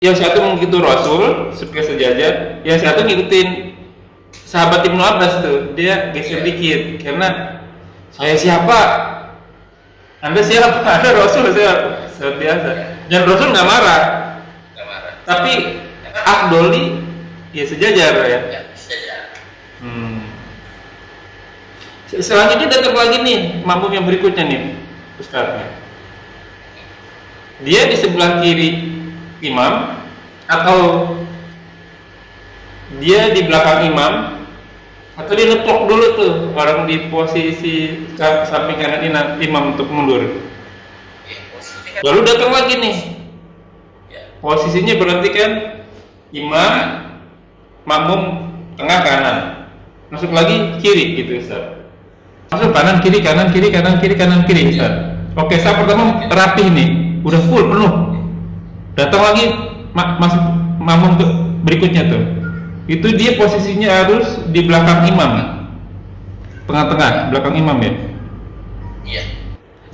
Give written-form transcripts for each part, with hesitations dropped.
Yang satu mengikuti Rasul supaya sejajar, yang satu ngikutin sahabat Ibnu Abbas tuh, dia geser dikit karena saya siapa, anda siapa, anda Rasul, saya biasa. Dan Rasul nggak marah, tapi Afdoli ya sejajar ya. Hmm. Selanjutnya datang lagi nih makmum yang berikutnya nih Ustaznya. Dia di sebelah kiri imam atau dia di belakang imam atau dia ngeplok dulu tuh orang di posisi samping kanan imam untuk mundur. Lalu datang lagi nih. Posisinya berarti kan imam, makmum tengah kanan. Masuk lagi kiri gitu Ustaz. Masuk kanan kiri kanan kiri kanan kiri kanan kiri Ustaz. Oke, saat pertama rapi nih, udah full penuh. Datang lagi masuk makmum berikutnya tuh. Itu dia posisinya harus di belakang imam, tengah-tengah, belakang imam ya. Iya.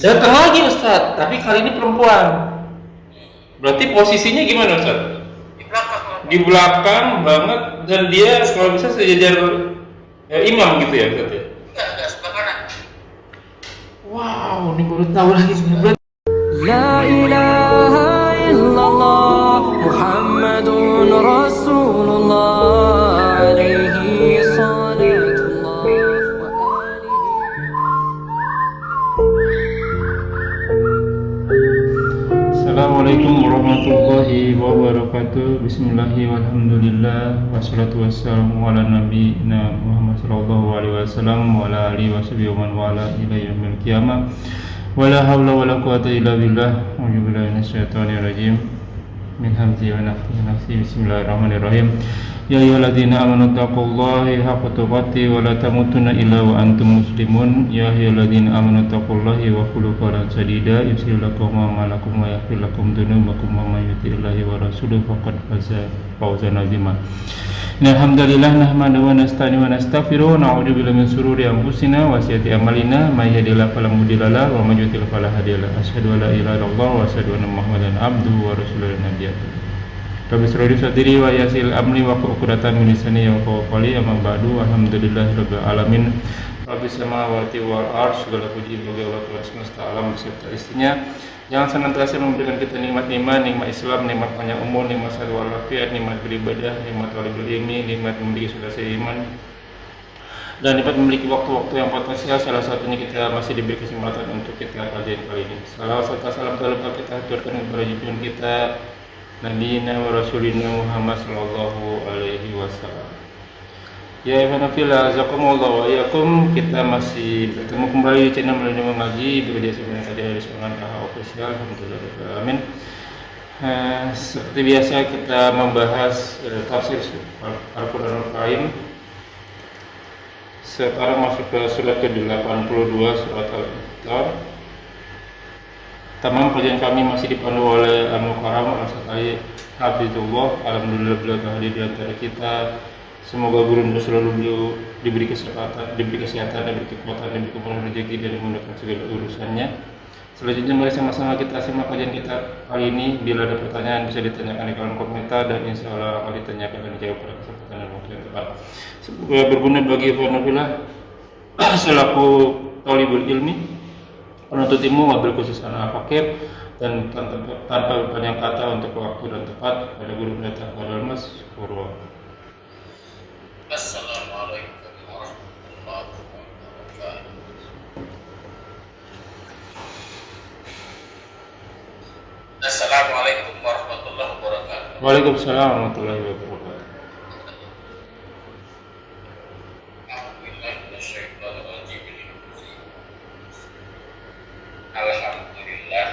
Datang lagi Ustaz, tapi kali ini perempuan. Berarti posisinya gimana Ustaz? Di belakang banget, dan dia kalau bisa sejajar imam gitu ya Ustaz ya? Enggak, sebelah kanan. Wow, ini baru tahu lagi. La ilaha illallah Muhammadun Rasulullah alaihi salatullah wa alihi. Assalamualaikum warahmatullahi wabarakatuh. Bismillahirrahmanirrahim. Walhamdulillah wassalatu wassalamu ala nabiyina Muhammad sallallahu alaihi wasallam wa ala alihi washabihi wa man wala ila yaumil qiyamah. Wala haula wala quwata illa billah. A'udzu billahi minasyaitonir rajim. Min hamzihi wa nafthihi. Bismillahirrahmanirrahim. Ya ayyuhalladzina amanu taqullaha haqqa tuqatih wa la tamutunna illa wa antum muslimun. Ya ayyuhalladzina amanu taqullaha wa qulu qawlan sadida yuslih lakum a'malakum wa yaghfir lakum dhunubakum wa may yuti'illahi wa rasulahu faqad faza fawzan 'azima. Alhamdulillah nahmadu wa nasta'inu wa nastaghfiruh wa na'udzu billahi min shururi anfusina wa sayyiati a'malina may yahdihillahu fala mudilla lahu wa may yudlil fala hadiya lahu. Asyhadu an la ilaha illallah wa asyhadu anna Muhammadan abduhu wa rasuluhu nabiyyu. Rabbi shrah li sadri wa yassir amri wa uqdatan min lisani yafqahu qawli. Amma ba'du. Alhamdulillahirabbil alamin. Rabbi samawati wal ardh, segala puji bagi Allah Tuhan semesta alam beserta istrinya yang senantiasa memberikan kita nikmat iman, nikmat Islam, nikmat panjang umur, nikmat sehat walafiat, nikmat beribadah, nikmat talibul ilmi, nikmat memiliki sudara iman, dan nikmat memiliki waktu-waktu yang potensial. Salah satunya kita masih diberi kesempatan untuk kita kajian kali ini. Salam serta salam terlupa kita haturkan kepada junjungan kita Nabi wa Rasulina Muhammad sallallahu alaihi wasallam. Ya Imanafillah, azakumullah wa iyakum. Kita masih bertemu kembali di channel Milenium Mengaji bekerja sama dengan Semangat AHA Official. Alhamdulillah, amin. Seperti biasa kita membahas tafsir Al-Quranul Karim. Sekarang masuk ke surat ke-82, surat Al-Infitar. Tamam kajian kami masih dipandu oleh Al-Mukarram Al-Sattai Hafizullah. Alhamdulillah beliau hadir di antara kita. Semoga guru dan selalu beliau diberi kesehatan, diberi kekuatan, diberi kemudahan rezeki dan dimudahkan segala urusannya. Selanjutnya mari sama-sama kita simak kajian kita kali ini. Bila ada pertanyaan bisa ditanyakan di kolom komentar dan insya Allah akan ditanyakan dan dijawab pada kesempatan dan waktu yang tepat. Semoga berguna bagi Ikhwanullah selaku talibul ilmi, penuntut ilmu, wabil khusus anak fakir, dan tanpa banyak kata untuk waktu dan tepat pada guru pendeta Fadil Mas Purwo. Assalamualaikum warahmatullahi wabarakatuh. Assalamualaikum warahmatullahi wabarakatuh. Waalaikumsalam warahmatullahi wabarakatuh. Alhamdulillah.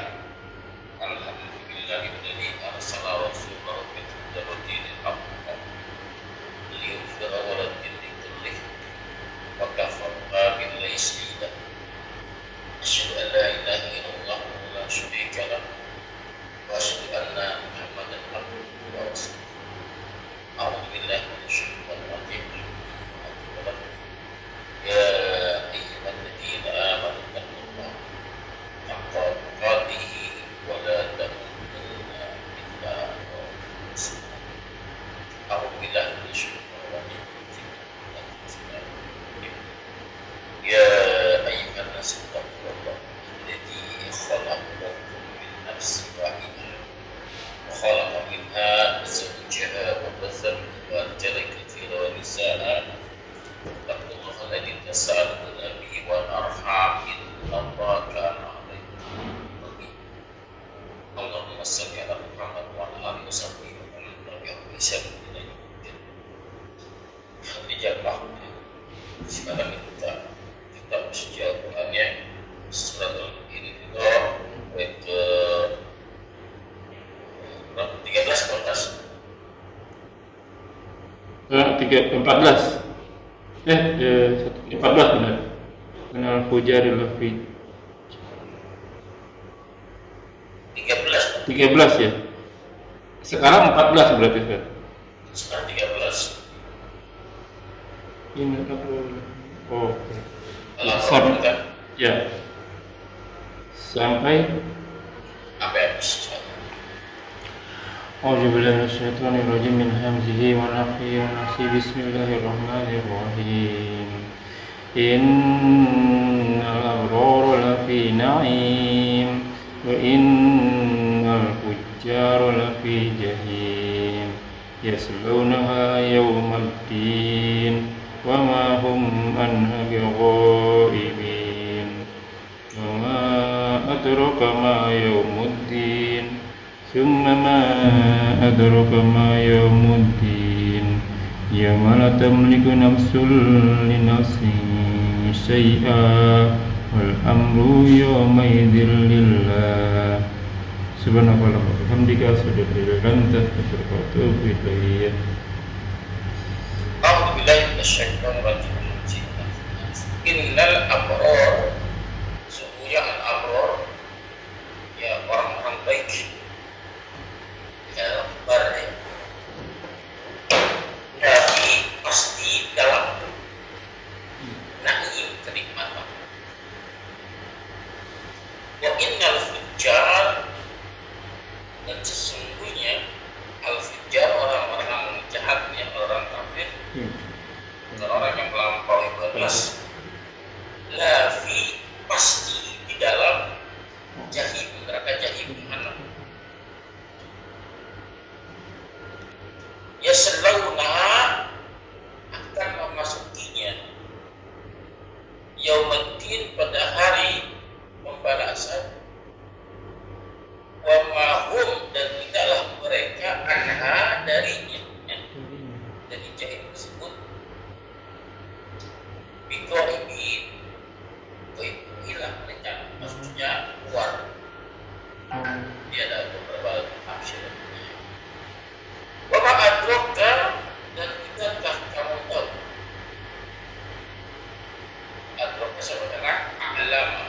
Alhamdulillahilladzi arsala rasulahu bil huda wa dinil haqq liyudhhirahu 'ala ad-dini kullih wa kafa'a billahi shahida. Asyhadu an la ilaha illallah wa la syarika lahu wa asyhadu anna Muhammadan abduhu wa rasuluh. زوجها وبث منهما رجالا كثيرا ونساء واتقوا الله الذي تساءلون به والأرحام إن الله كان عليكم رقيبا اللهم صل على محمد وعلى آله وصحبه ومن تبعهم بإحسان إلى يوم الدين. Dijawab sekarang kita mesti Al-Qurannya surat Al-Infitar ayat ke 13 14 benar. Kenal Fujaril Lafi 13 ya. Sekarang 14 berarti Ustaz. Sekarang 13. Ini apa? Oh. Ya. Sampai habis. A'udzubillahi minasyaitonir rajim min hamzihi wa nafthihi wa nafsihi bismillahirrahmanirrahim. Innal abrara lafi na'im wa innal fujjara lafi jahim yaslawnaha yawmaddin wa ma hum anha bighaibin wa ma adraka ma yawmuddin ثم ما أدرك ما يوم الدين يوم لا تملك نفس لنفس شيئا والأمر يومئذ لله سبحانك اللهم وبحمدك أشهد أن لا إله إلا أنت أستغفرك وأتوب إليك. أعوذ بالله من الشيطان الرجيم. Innal abrar, sesungguhnya al-abrar ya orang-orang baik. Nabi pasti dalam naim kenikmatan. Wa innal fujjar, dan sesungguhnya al-fujjar orang-orang jahatnya, orang kafir, dan orang yang melampaui batas, lafi pasti di dalam jahim, neraka jahim. Yaslawnaha, akan memasukinya, yaumaddin, pada hari pembalasan, wa mahum, dan tidaklah mereka anha, darinya, dari jahim tersebut, bighaibin, hilang rencana, maksudnya keluar. Dia ada beberapa tafsir. Wa adraka, dan tidakkah kamu tahu, adraka sama dengan a'lama,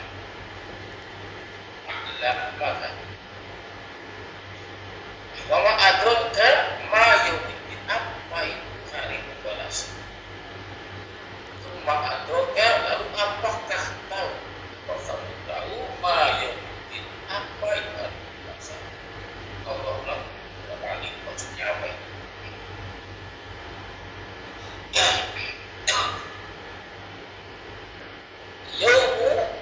maka wa adraka ma yaumiddin, apa itu hari pembalasan. Ma adraka, lalu apakah tahu, kamu tahu ma yaumiddin, apa itu hari pembalasan. Allah kembali maksudnya apa itu? Yaumu,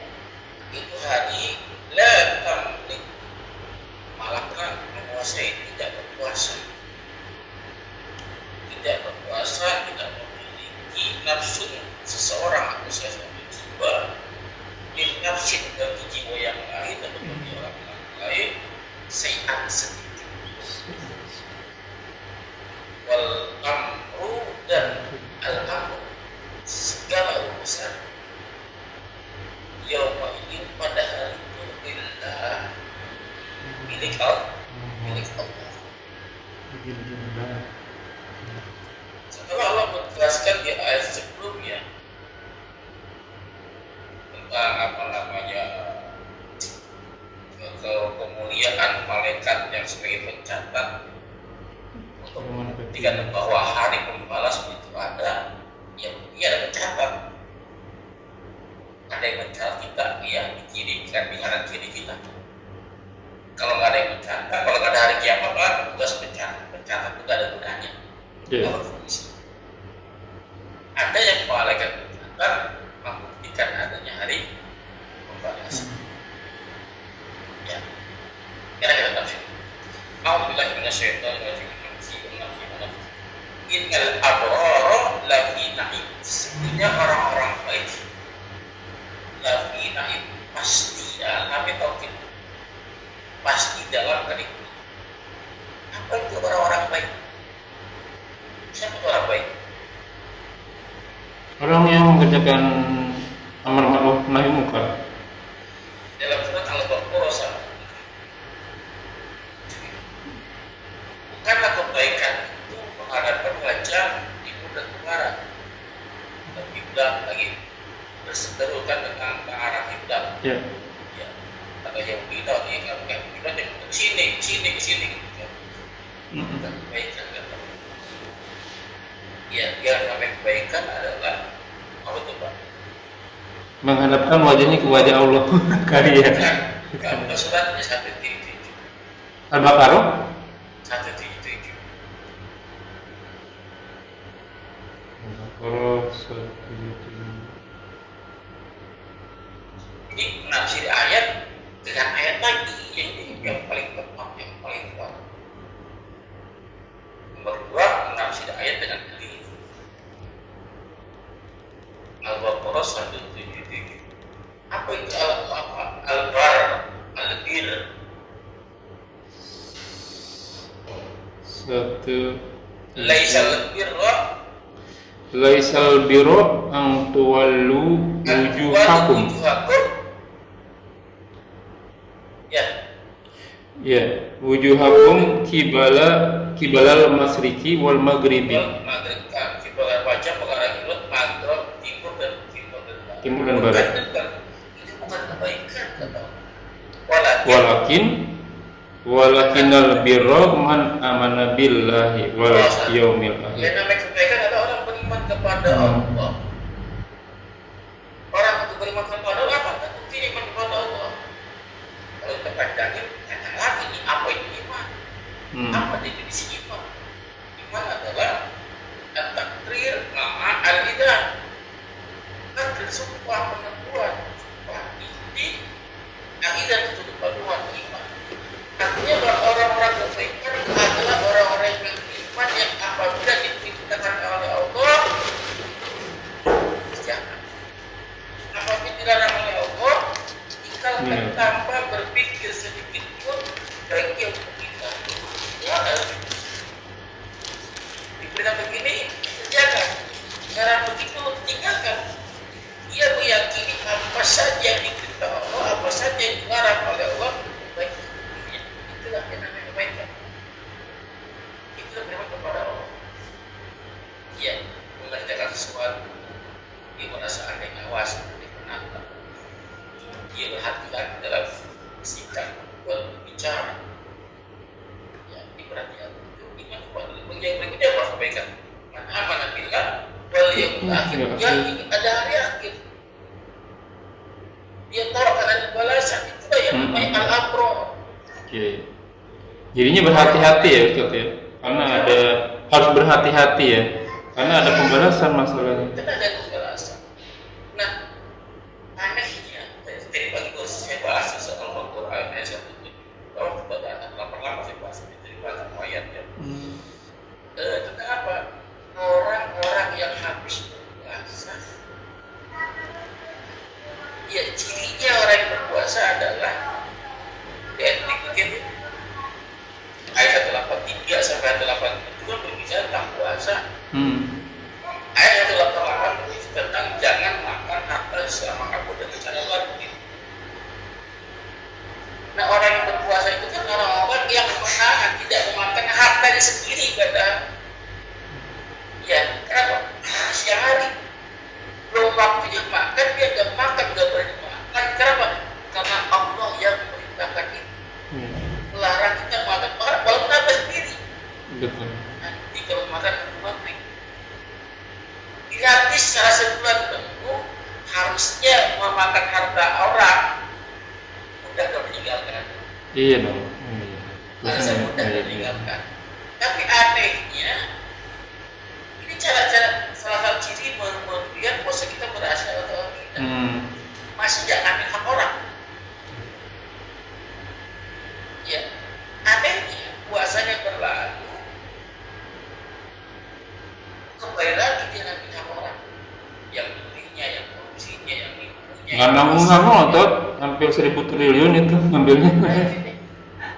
itu hari, la tamlik, malakah menguasai, tidak berkuasa, tidak memiliki nafsu seseorang atau jiwa, nafsin bagi jiwa yang lain atau bagi orang lain, sayan sedikit. Wal amru, dan al-amru, segala urusan, yauma idin, pada hari itu, lillah, milik Allah. Setelah Allah menjelaskan di ayat sebelumnya tentang kemuliaan malaikat yang sebagai pencatat untuk membuktikan bahwa hari pembalas itu ada, ya dia ada mencatat, ada yang mencatat kita, ya di kiri, di kanan kiri kita. Kalau nggak ada yang mencatat, kalau nggak ada hari kiamat, tugas pencatat itu nggak ada gunanya. Nggak berfungsi. Ada yang malaikat mencatat, membuktikan adanya hari pembalasan. Ya, kira-kira tafsir. A'udzubillahi minasyaitonir rajim. innal abrara lafi na'im, sesungguhnya orang-orang baik lafi na'im, pasti kami tahu pasti dalam kenikmatan. Apa itu orang-orang baik? Siapa itu orang baik? Orang yang mengerjakan amar ma'ruf nahi munkar. Dalam surat Al-Baqarah bukanlah kebaikan itu menghadapkan wajah ibu dan negara dan kiblat lagi berseterukan dengan ke arah kiblat. Ya. Ya, ada yang bilang ini kamu kan kiblat yang ke sini gitu. Bukan kebaikan kan? Ya, yang namanya kebaikan adalah apa itu Pak? Menghadapkan wajahnya ke wajah Allah. Kali ya. Kan suratnya 177. Al-Baqarah 177. Al-Baqarah 177. Jadi menafsir ayat dengan ayat lagi yang paling tepat, yang paling kuat. Nomor 2, menafsir ayat dengan hadis. Al-Baqarah 177. Apa itu al-bar, al-bir? Laisal birra an tuwallu wujuhakum. Ya, Ya, wujuhakum kibalal masriki wal maghribi. maghrib kan, kiblat wajah mengarah kiblat, maghrib timur dan Timur dan barat. Itu bukan kebaikan kata. Walakinal birra man amana billahi wal yaumil akhir. Yang namanya kebaikan adalah orang beriman kepada Allah. Orang itu beriman kepada Allah, apa? Bukti iman kepada Allah. Kalau kita panjangin, kata lagi apa itu iman? Apa definisi iman? Iman adalah at-takrir ma'a al-idah. Takrir sumpah penentuan, sumpah inti, al-idah itu paduan iman. Artinya bahwa orang-orang kebaikan adalah orang-orang yang beriman yang apabila diperintahkan oleh Allah jangan. Apabila dilarang oleh Allah tinggalkan tanpa berpikir sedikit pun baiknya untuk kita. Ya, diperintah begini kerjakan, cara begitu tinggalkan. Dia meyakini apa saja yang diperintah Allah, apa saja yang dilarang oleh Allah baik. Itulah yang namanya kebaikan. Itulah beriman kepada Allah. Dia mengerjakan sesuatu, dia merasa ada yang awas, dia menatap, dia berhati-hati dalam sikap berbicara. Ya, diperhatikan itu iman kepada Allah. Yang berikutnya apa kebaikan? Man amana billah wal yaumil akhir. Dia ingin ada hari akhir. Dia tahu akan ada balasan. Itulah yang namanya al-abrar. Oke. Jadinya berhati-hati ya Ustaz ya. Karena harus berhati-hati ya. Karena ada pembalasan masalahnya. Kan ada pembalasan. Nah, anehnya tadi pagi saya bahas soal Al-Quran ayat 1. Kalau kita ada lama-lama saya bahas dari bahasa ayat ya. Kenapa orang-orang yang habis berpuasa, ya cirinya orang yang berpuasa adalah ikutin ayat 183 sampai 187 kan berbicara tentang puasa. Ayat 188 berbicara tentang jangan makan harta selama kamu dengan cara batin. Nah, orang yang berpuasa itu kan orang-orang yang menahan tidak memakan hartanya sendiri pada ya, kenapa? Siang hari belum waktunya makan, dia gak makan, gak berani makan. Kenapa? Karena Allah yang memerintahkan itu. Melarang kita makan walaupun apa sendiri. Betul. Nanti kalau makan maghrib dilatih secara sebulan penuh, harusnya memakan harta orang mudah gak meninggalkan. Iya dong. Harusnya mudah meninggalkan. Tapi anehnya ini cara-cara salah satu ciri melihat puasa kita berhasil atau tidak. Masih jangan ambil hak orang. Ya, anehnya puasanya berlalu, Karena nggak ngotot, hampir 1.000 triliun itu ngambilnya.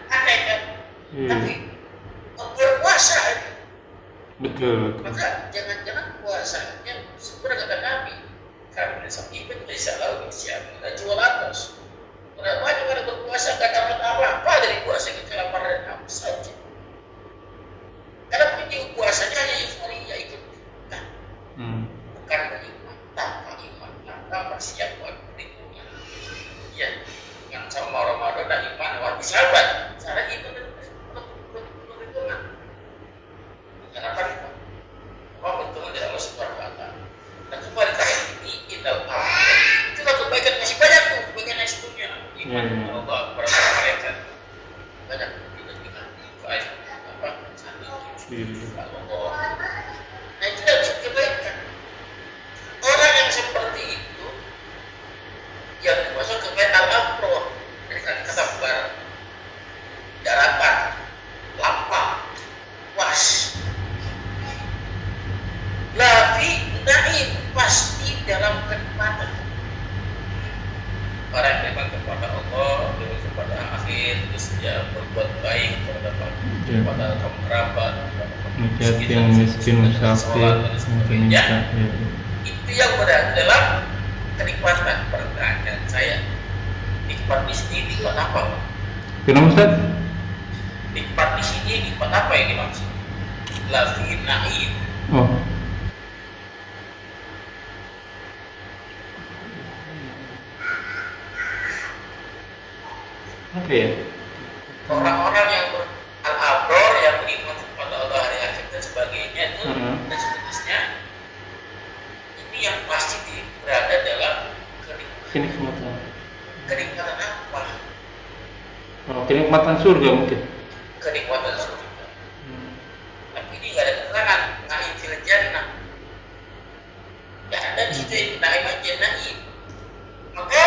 Aneh kan? Iya. Tapi berpuasa ini. Betul. Maka jangan-jangan puasanya sebenarnya kata kami sakit bisa lalu siapa jual atas. Berapa banyak orang berpuasa gak dapat apa-apa dari puasa kita lapar dan haus saja. Karena kunci puasanya hanya euforia itu, nah, bukan beriman. Tanpa iman, tanpa persiap buat berikutnya. Ya, yang sama Ramadan dan iman wajib sahabat. Cara itu berikutnya. Kenapa itu? Apa betul dari Allah Subhanahu Wa Taala? Dan kembali tahun ini kita itulah kebaikan masih banyak tuh kebaikan yang sebelumnya. Iman Allah kepada mereka banyak kita apa Allah. Nah itu adalah kebaikan. Orang yang seperti itu yang masuk kebaikan al-abrar dari kata bar daratan lapang was lafi naim pasti dalam kenikmatan. Orang yang memang kepada Allah, memang kepada akhir, terus dia berbuat baik kepada kaum kerabat, yang miskin, musafir, ya. Itu yang berada dalam kenikmatan pertanyaan saya. Nikmat di sini nikmat apa? Kenapa Ustaz? Nikmat di sini nikmat apa yang dimaksud? Lafi naim. Oh. Apa ya? Orang-orang yang al-abrar yang beriman kepada Allah hari akhir dan sebagainya itu dan seterusnya ini yang pasti berada dalam Kenikmatan. kenikmatan apa? Oh, kenikmatan surga mungkin. Kenikmatan surga. Tapi ini nggak ada keterangan naim fil jannah. Nggak ada di situ naim aja naim. Maka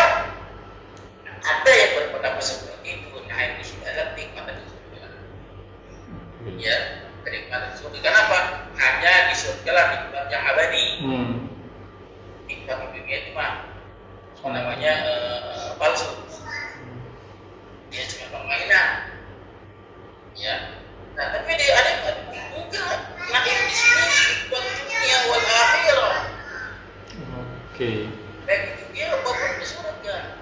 ada yang berpendapat seperti itu naim di sini adalah kenikmatan surga. Ya, kenikmatan surga. Kenapa? Hanya di surga lah nikmat yang abadi. Nikmat di dunia itu mah namanya palsu. Dia cuma permainan. Ya. Nah, tapi dia ada juga naim di sini nikmat dunia wal akhirah. Oke. Baik itu dia maupun di surga.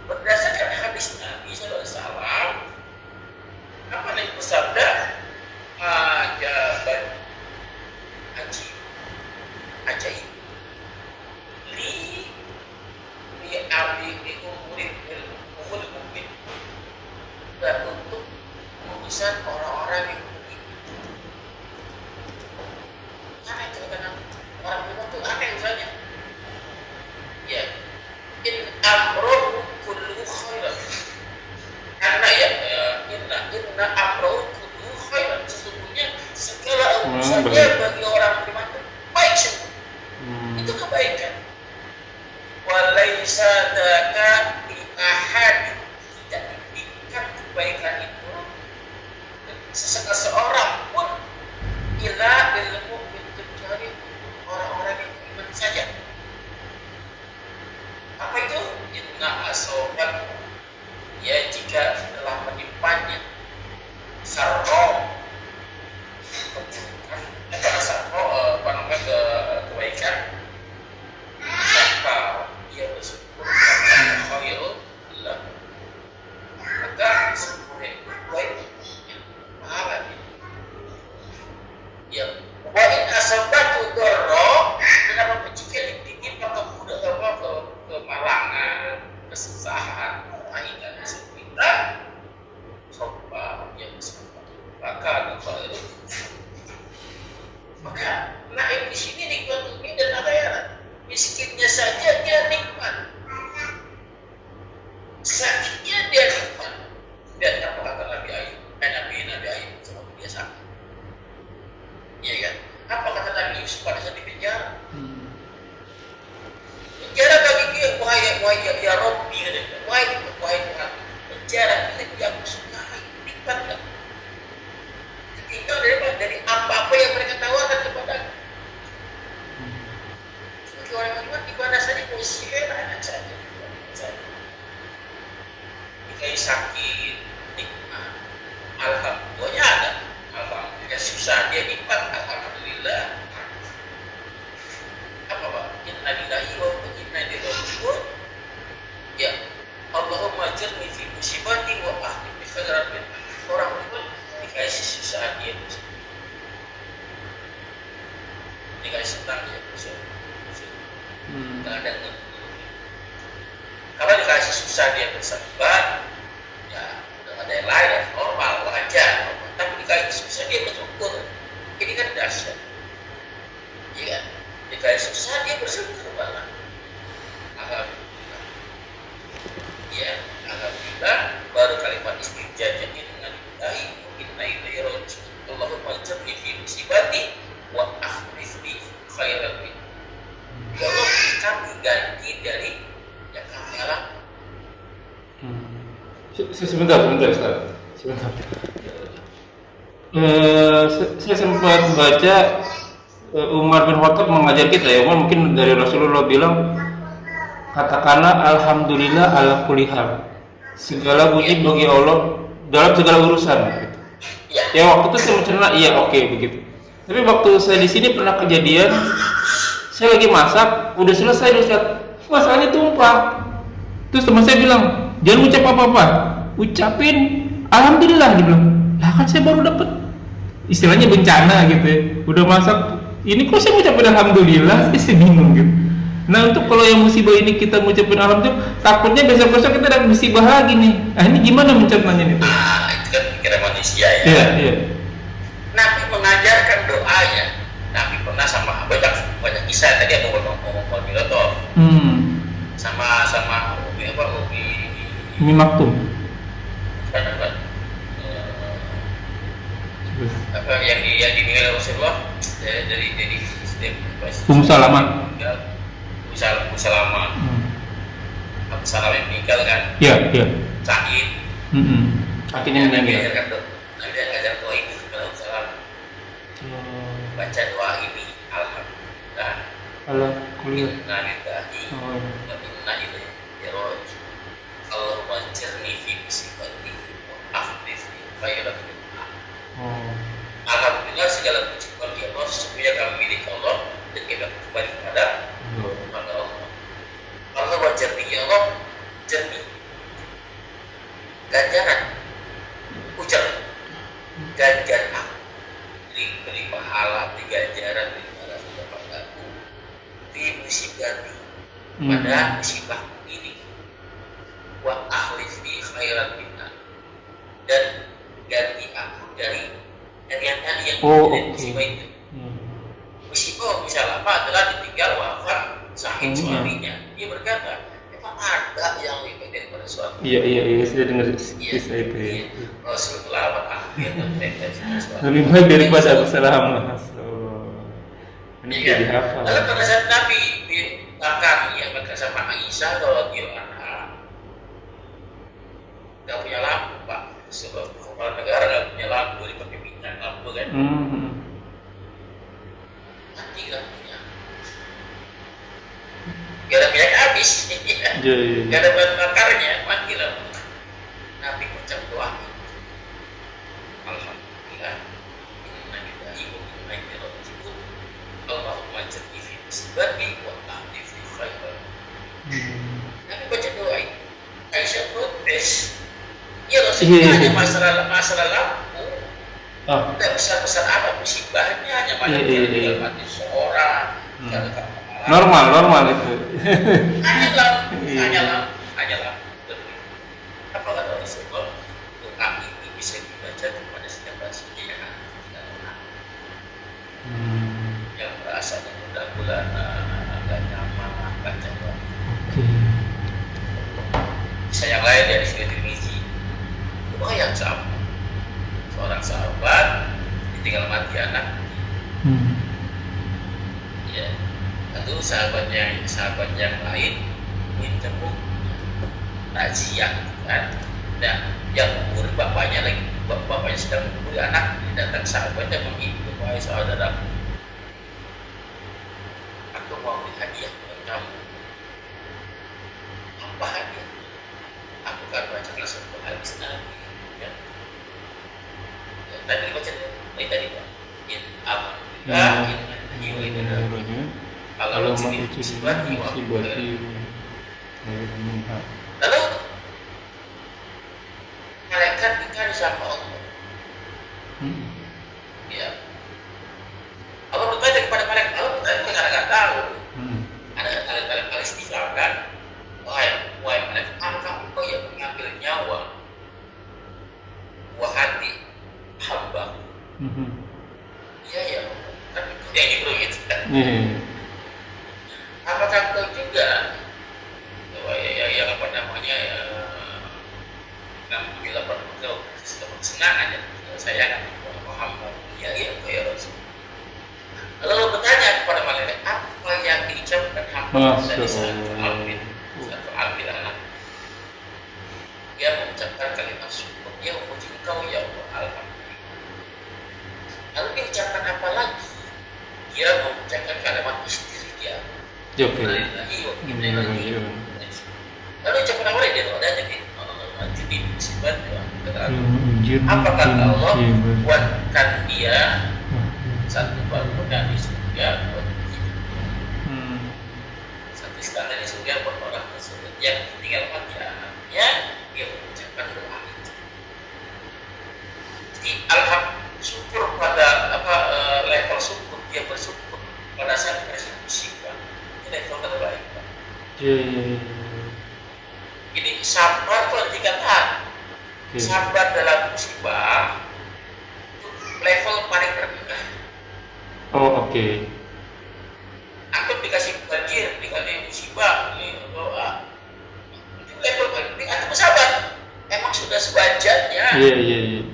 Berdasarkan hadis Nabi SAW, apa yang bersabda? Ajaban, ajaib, li abi di umurin mungkin dan untuk urusan orang-orang yang begitu. Karena itu kadang orang itu aneh misalnya. Ya, in amrohu kullu khairan. Karena ya inna amrohu kullu khairan. Sesungguhnya segala urusannya bagi orang beriman itu baik semua. Itu kebaikan. Walaysa dzaka bi ahad. Tidak diberikan kebaikan itu seseorang pun illa bil mu'min kecuali orang-orang yang beriman saja. Apa itu? Inna asobat ya jika telah menimpanya sarro keburukan atau sarro kebaikan maka dia bersyukur karena khairullah maka syukur yang baik pahala ya wa in asabatu darra kenapa jika dingin maka mudah kemalangan kesusahan kepahitan kita sobat yang bersyukur maka itu maka naik di sini nikmat dunia dan akhirat. Miskinnya saja dia nikmat, sakitnya dia nikmat. Dan apa kata Nabi Ayub? Nabi Ayub sama dia sakit. Iya kan? Apa kata Nabi Yusuf pada saat di penjara? Penjara bagi dia wahai ya Rabbi katanya. Wahai Tuhan, penjara milik yang aku sukai, nikmat tak? Tinggal dari apa-apa yang mereka tawarkan kepada aku. Sebagai orang beriman ibadah saja posisi enak saja. kayak sakit nikmat, alhamdulillah ada, alhamdulillah susah dia nikmat, alhamdulillah. Apa Pak? Inna lillahi wa inna ilaihi raji'un. Ya, Allahumma ajirni fi musibati wa akhlif li khairan min. Orang itu dikasih susah dia dikasih senang dia nggak ada kalau dikasih susah dia bersabar, ya udah ada yang lain ya, normal wajar. Tapi dikasih susah dia bersyukur, ini kan dahsyat. Iya, dikasih susah dia bersyukur malah. Alhamdulillah. Ya, alhamdulillah. Baru kalimat istirjanya ini dengan ilahi, inna ilaihi raji'un. Allahumma ajirni fi musibati wa akhlif li khairan min. Ya Allah, kami ganti dari yang kami alami. Sebentar Ustaz. Sebentar. Saya sempat baca Umar bin Khattab mengajar kita ya, mungkin dari Rasulullah bilang, katakanlah alhamdulillah ala kulli hal. Segala puji bagi Allah dalam segala urusan. Ya waktu itu saya mencerna, iya oke, begitu. Tapi waktu saya di sini pernah kejadian, saya lagi masak, udah selesai Ustaz, masakannya tumpah. Terus teman saya bilang, jangan ucap apa-apa, ucapin alhamdulillah. Dia bilang, lah kan saya baru dapat istilahnya bencana gitu ya, udah masak ini kok saya ucapin alhamdulillah. Saya bingung gitu. Nah untuk kalau yang musibah ini kita ngucapin alhamdulillah, takutnya besok-besok kita ada musibah lagi nih. Nah ini gimana mencernanya nih? Itu kan pikiran manusia ya. Iya. Nabi mengajarkan doanya. Nabi pernah sama banyak kisah tadi aku ngomong Milotov. Sama Umi Maktum. Apa yang dimiliki Rasulullah dari Ummu Salamah. Ummu Salamah. Abu Salamah yang meninggal kan? Iya. Sakit. Akhirnya Nabi meninggal. ajarkan doa ini kepada Ummu Salamah. Baca doa ini, alhamdulillah. Inna lillahi wa inna ilaihi raji'un. Allahumma ajirni fi musibati wa akhlif li khairan minha. Alhamdulillah segala puji bagi Allah, sesungguhnya kami milik Allah dan kita kembali kepada Allah. Allah wajarni, ya Allah, jernih ganjaran, ujar ganjar aku, beri pahala, beri ganjaran, beri pahala kepadaku di musibati pada musibah ini, wa akhlif li khairan minha, dan ganti aku dari yang tadi yang musibah itu. Musibah misal apa adalah ditinggal wafat sahih suaminya. Dia berkata, memang ada yang lebih baik daripada suami. Iya, saya dengar kisah itu ya. Rasulullah lebih baik daripada Abu Salamah. Ini kayak dihafal. Lalu pada saat Nabi akan sama Aisyah kalau dia nggak punya lampu Pak, sebab kepala negara nggak punya lampu, dipakai minyak lampu kan. Mati lampunya. Gak ada minyak habis. Gak ada bahan bakarnya, mati lampu. Nabi ucap doa. Alhamdulillah. Inna lillahi wa inna ilaihi raji'un. Allahumma ajirni fi musibati wa akhlif li khairan. Nabi baca doa ini. Aisyah protes. Ya Rasulullah, hanya masalah lampu. Tidak besar-besar apa musibahnya, hanya banyak mati seorang. Normal itu. Hanya lampu. Apa kata Rasulullah? Doa ini bisa dibaca kepada setiap manusia yang merasa mudah-mudahan agak nyaman baca doa. Kisah yang lain dari Sri Tirmizi, doa yang sama. Seorang sahabat ditinggal mati anak. Ya, lalu sahabat yang lain minta takziah kan, dan yang umur bapaknya sedang mengubur anak, datang sahabatnya menghibur, wahai saudara, aku mau beri hadiah buat kamu. Apa hadiah? Aku akan bacakan sebuah habis nanti ya. Tadi baca tadi Pak. In amanillah in kalau Allah mau musibati wa lalu malaikat dikasih sama Allah. Ya. Allah bertanya kepada malaikat, Allah bertanya karena nggak tahu. Ada malaikat istighfar kan? Wahai malaikat, apakah engkau yang mengambil nyawa buah hati hamba? Iya ya, kan itu dia gitu gitu kan. Apakah engkau juga ya apa namanya ya bila engkau senang aja saya kan hamba? Iya ya Rasul. Lalu bertanya kepada malaikat, apa yang diucapkan hamba dari satu ambil anak? Dia mengucapkan kalimat syukur, dia memuji engkau ya Allah, alhamdulillah. Lalu dia ucapkan apa lagi? Dia mengucapkan kalimat istri dia. Lalu ucapkan apa lagi? Dia doa dan jadi musibah. Apakah Allah buatkan dia satu bangunan di surga buat satu istana di surga buat orang tersebut yang tinggal mati anaknya, dia mengucapkan doa itu. Jadi syukur pada level syukur, dia bersyukur pada saat terjadi musibah, itu level terbaik. Ini sabar itu ada tingkatan. Sabar dalam musibah itu level paling rendah. Oke. Aku dikasih banjir, dikasih musibah, doa. Itu level paling tinggi. Aku bersabar. Emang sudah sewajarnya. Iya.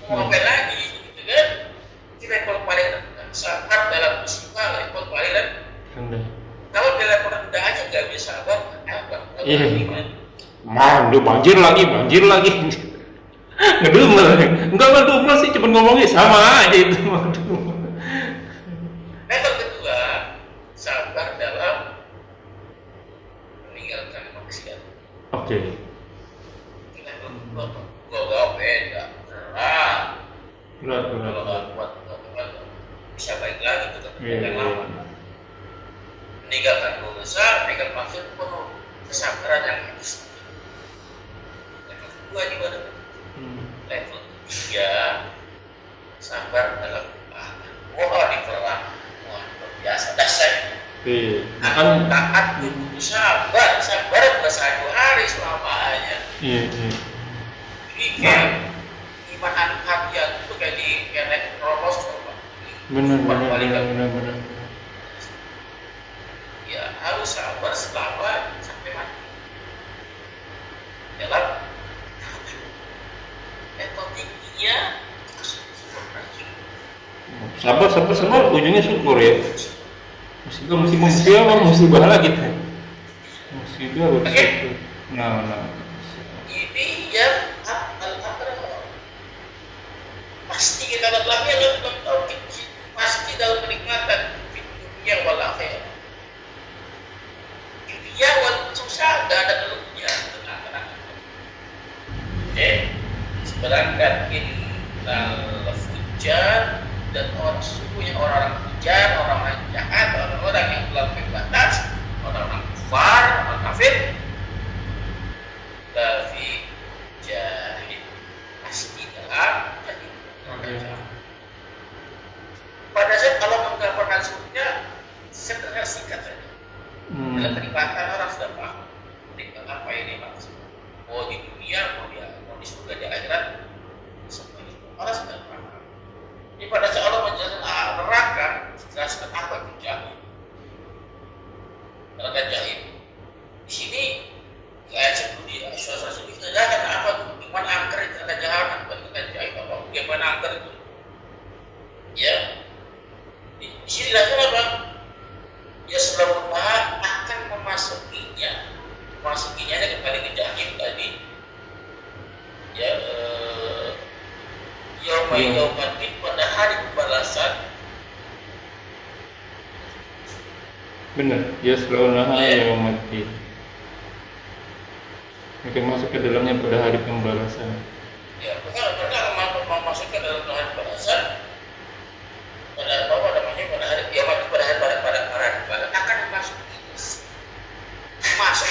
Mau ngapain lagi, gitu kan? Itu level paling rendah. Sabar dalam musibah level paling rendah. Kalau di level rendah aja nggak bisa sabar, Iya. Lu banjir lagi. Ngedumel. Enggak ngedumel sih, cuma ngomongnya sama aja itu. Level kedua, sabar dalam meninggalkan maksiat. Oke. Level kedua, gua beda, berat. Kalau nggak kuat, bisa baik lagi tetap yang lama. Meninggalkan dosa, meninggalkan maksiat penuh kesabaran yang habis. Level kedua di mana? Level ketiga, sabar dalam ketaatan. Wah, di perang, luar biasa dasar. Taat itu sabar bukan 1 hari selamanya. Iya. Jadi kayak iman anak yang itu kayak di Rolos. Benar. Ya harus sabar selama sampai mati. Dalam level tingginya Sabar semua ujungnya syukur ya. Musibah lagi tuh. Musibah bersyukur. Nah. ini yang pasti kita dalamnya dalam tauhid, pasti dalam kenikmatan dunia wal akhirah. Dunia wal susah enggak ada keluhnya, tenang. Sedangkan innal fujjar dan sesungguhnya orang fujar, orang jahat, orang-orang yang melampaui batas, orang-orang kufar, orang kafir, lafi jahil, pasti dalam jahil. Pada saat Allah menggambarkan surga, sederhana singkat saja. Dalam kenikmatan orang sudah paham. Nikmat apa ini maksud? Mau di dunia, mau di surga, di akhirat, semuanya orang sudah paham. Ini pada saat Allah menjelaskan neraka, jelaskan apa itu jahil. Neraka jahil. Di sini ayat sebelumnya, suara sebelum itu jelaskan apa itu, gimana angker itu neraka jahanam, neraka jahil apa? Gimana angker itu? Ya, di sini jelaskan apa? Ya seluruh umat akan memasukinya dengan kembali ke jahil tadi. Ya, yaumatin pada hari pembalasan. Benar, ya selalu yaumatin. akan masuk ke dalamnya pada hari pembalasan. Ya, mereka akan masuk ke dalam hari balasan pada apa namanya pada hari kiamat, pada akan masuk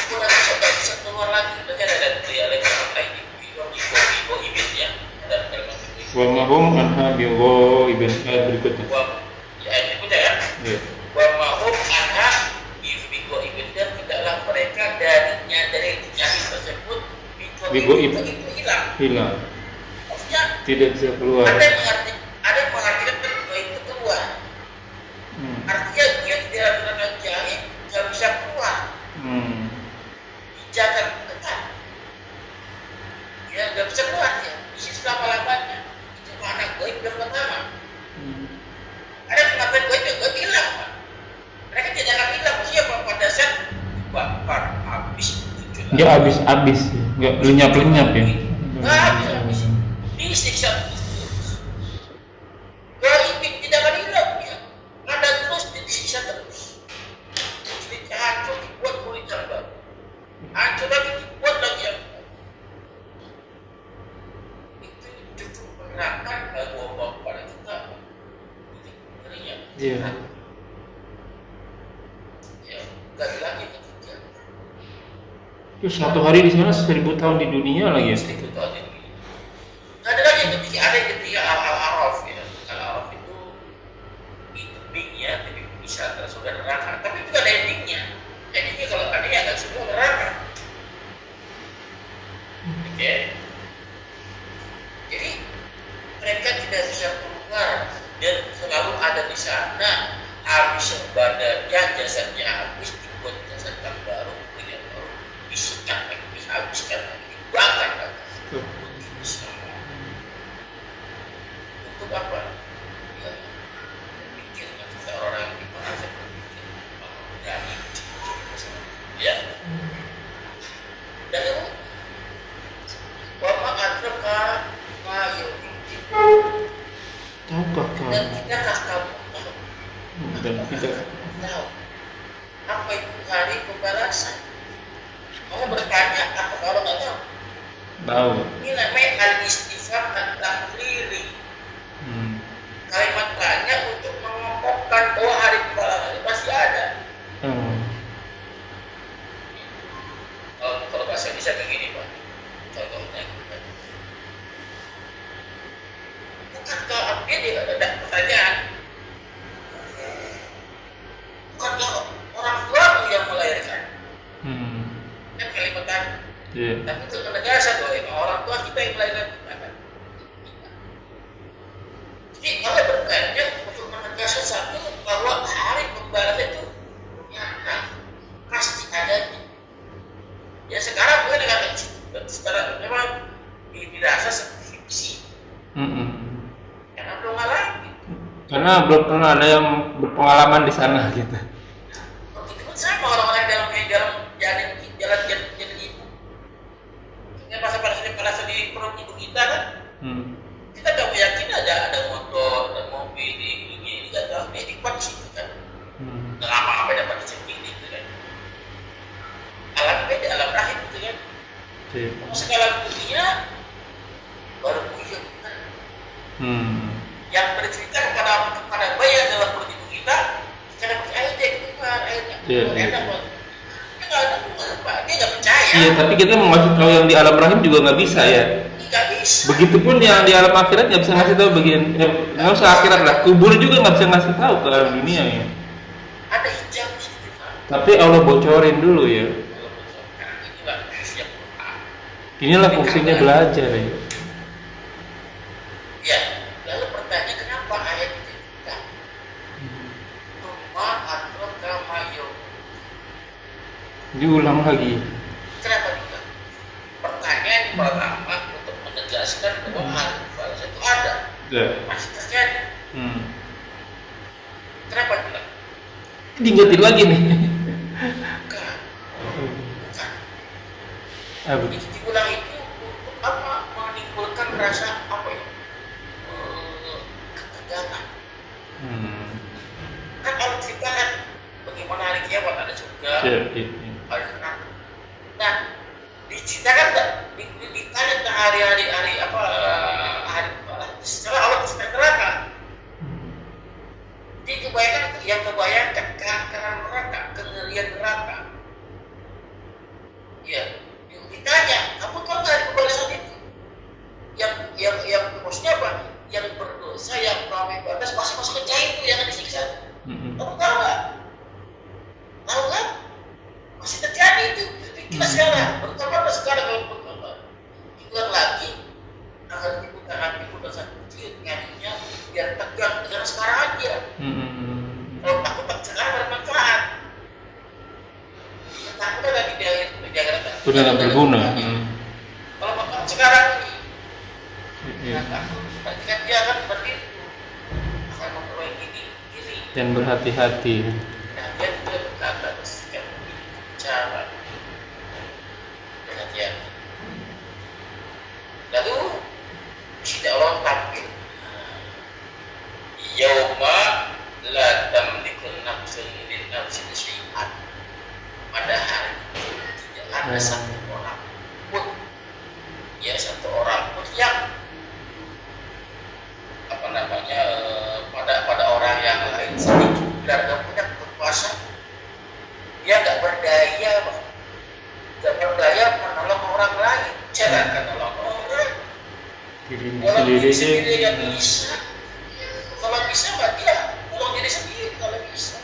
pun nanti sudah bisa keluar lagi. Nanti ada dia lagi ini Bigo ibin ya, ada kalimat itu. Wa mahum anha bighaibil berikutnya. Ya ini berikutnya ya. Ya. Wa mahum anha bigo ibin, dan tidaklah mereka dari jahil tersebut Bigo itu hilang. Hilang. Maksudnya Tidak bisa keluar. ada yang mengartikan bigo itu keluar. Artinya dia tidak menggunakan jahil, tidak bisa keluar. Dijaga ketat. Ya nggak bisa keluar dia. Isi selama-lamanya. Itu makna goib yang pertama. Ada yang mengatakan goib hilang, Pak. Mereka tidak akan hilang. Maksudnya pada saat habis muncul. Dia habis, nggak lenyap ya. Nggak habis. Disiksa terus. Goib tidak akan hilang ya. Ada terus disiksa terus. Kulitnya hancur, dibuat kulit yang baru. Hancur lagi, dibuat lagi yang baru. Itu justru menerangkan bahwa pada kita ngerinya. Iya. Ya, nggak lagi ketiga. Terus 1 hari di sana 1000 tahun di dunia lagi ya. 1000 tahun ini. Nggak ada lagi yang ketiga. Ada yang ketiga Al-Araf ya. Al-Araf itu endingnya, jadi bisa antara surga dan neraka. Tapi itu ada endingnya. Endingnya kalau ada yang nggak semua neraka. Oke. Jadi mereka tidak bisa keluar dan selalu ada di sana. Habis badannya, jasadnya habis, dibuat jasad yang baru, yang baru, disikat lagi, dihabiskan lagi, dibakar lagi. Begitu sama. Untuk apa? Ya, berpikir kita orang yang merasa berpikir, berani, ya. Dan itu, wama adraka ma yaumiddin. Tahukah kamu? Dan tidakkah kamu tahu? Dan tidak. Tahu apa itu hari pembalasan? Kamu bertanya apa kalau nggak tahu? Tahu. Ini namanya al-istifham at-taqriri. Kalimat tanya untuk mengokohkan bahwa hari pembalasan itu pasti ada. Kalau bahasa bisa begini, Pak. Contohnya, bukankah dia ada pertanyaan? Bukankah orang tuamu yang melahirkan? Kan kalimat tanya. Iya. Tapi itu penegasan bahwa orang tua kita yang melahirkan kita kan. Jadi kalau bertanya untuk menegaskan satu bahwa hari pembalasan itu nyata, pasti adanya. Ya sekarang mungkin dengan secara memang dirasa seperti fiksi. Karena belum alami. Karena belum pernah ada yang berpengalaman di sana gitu. Begitu pun sama orang-orang dalam jalan ibu. Yang pada di perut ibu kita kan. Kita nggak yakin ada motor, ada mobil di dunia ini nggak tahu. Ini di situ kan. Nggak lama sampai dapat di sini gitu kan. Alam beda, alam rahim gitu kan. Skala dunia baru punya benar. Yang bercerita kepada bayi yang dalam perut ibu kita, karena air dia keluar, airnya keluar, enak banget. Dia nggak ada Pak, dia nggak percaya. Iya, tapi kita mau ngasih tahu yang di alam rahim juga nggak bisa ya. Nggak bisa. Begitupun yang di alam akhirat nggak bisa ngasih tahu bagian, nggak usah akhirat lah, kubur juga nggak bisa ngasih tahu ke alam dunia ya. Ada hijab di situ Pak. Tapi Allah bocorin dulu ya. Inilah fungsinya belajar ya. Ya, lalu pertanyaan kenapa ayat itu tidak? Rumah atau kamayo? Diulang lagi. Kenapa tidak? Pertanyaan pertama untuk menegaskan bahwa hari pembalasan itu ada, masih terjadi. Kenapa tidak? Diingetin lagi nih. Bukan. Apa? Jadi diulang itu untuk apa? Menimbulkan rasa apa ya? Ketegangan. Kan kalau ceritakan bagaimana hari kiamat ada surga, ada neraka. Nah, diceritakan hari apa hari secara Allah pasti neraka. Jadi kebayangkan kehancuran neraka, kengerian neraka. Ya, ditanya, kamu tahu nggak pembalasan itu? Yang maksudnya apa? Yang berdosa, yang melampaui batas pasti masuk ke jahannam itu yang akan disiksa. Kamu tahu nggak? Tahu kan? Masih terjadi itu. Kita sekarang, bertambah sekarang kalau bertambah. Tinggal lagi akan dibuka hati dosa kecil, nyarinya biar tegang dengan sekarang aja. Kalau takut sekarang bermanfaat. Takut ada di daerah Sudah nggak berguna. Kalau makan sekarang ini, berarti kan dia akan seperti itu, akan memperbaiki diri. Dan berhati-hati. Nah, dia tidak berkata bersikap bicara berhati-hati. Lalu tidak Allah tampil. Yauma la tamliku nafsun min nafsin syai'an. Pada hari itu tidak ada satu orang pun, ya satu orang pun yang pada orang yang lain sedikit tidak punya kekuasaan, dia nggak berdaya, menolong orang lain, jangan menolong orang. Kalau diri sendiri yang bisa, kalau bisa dia tolong diri sendiri kalau bisa.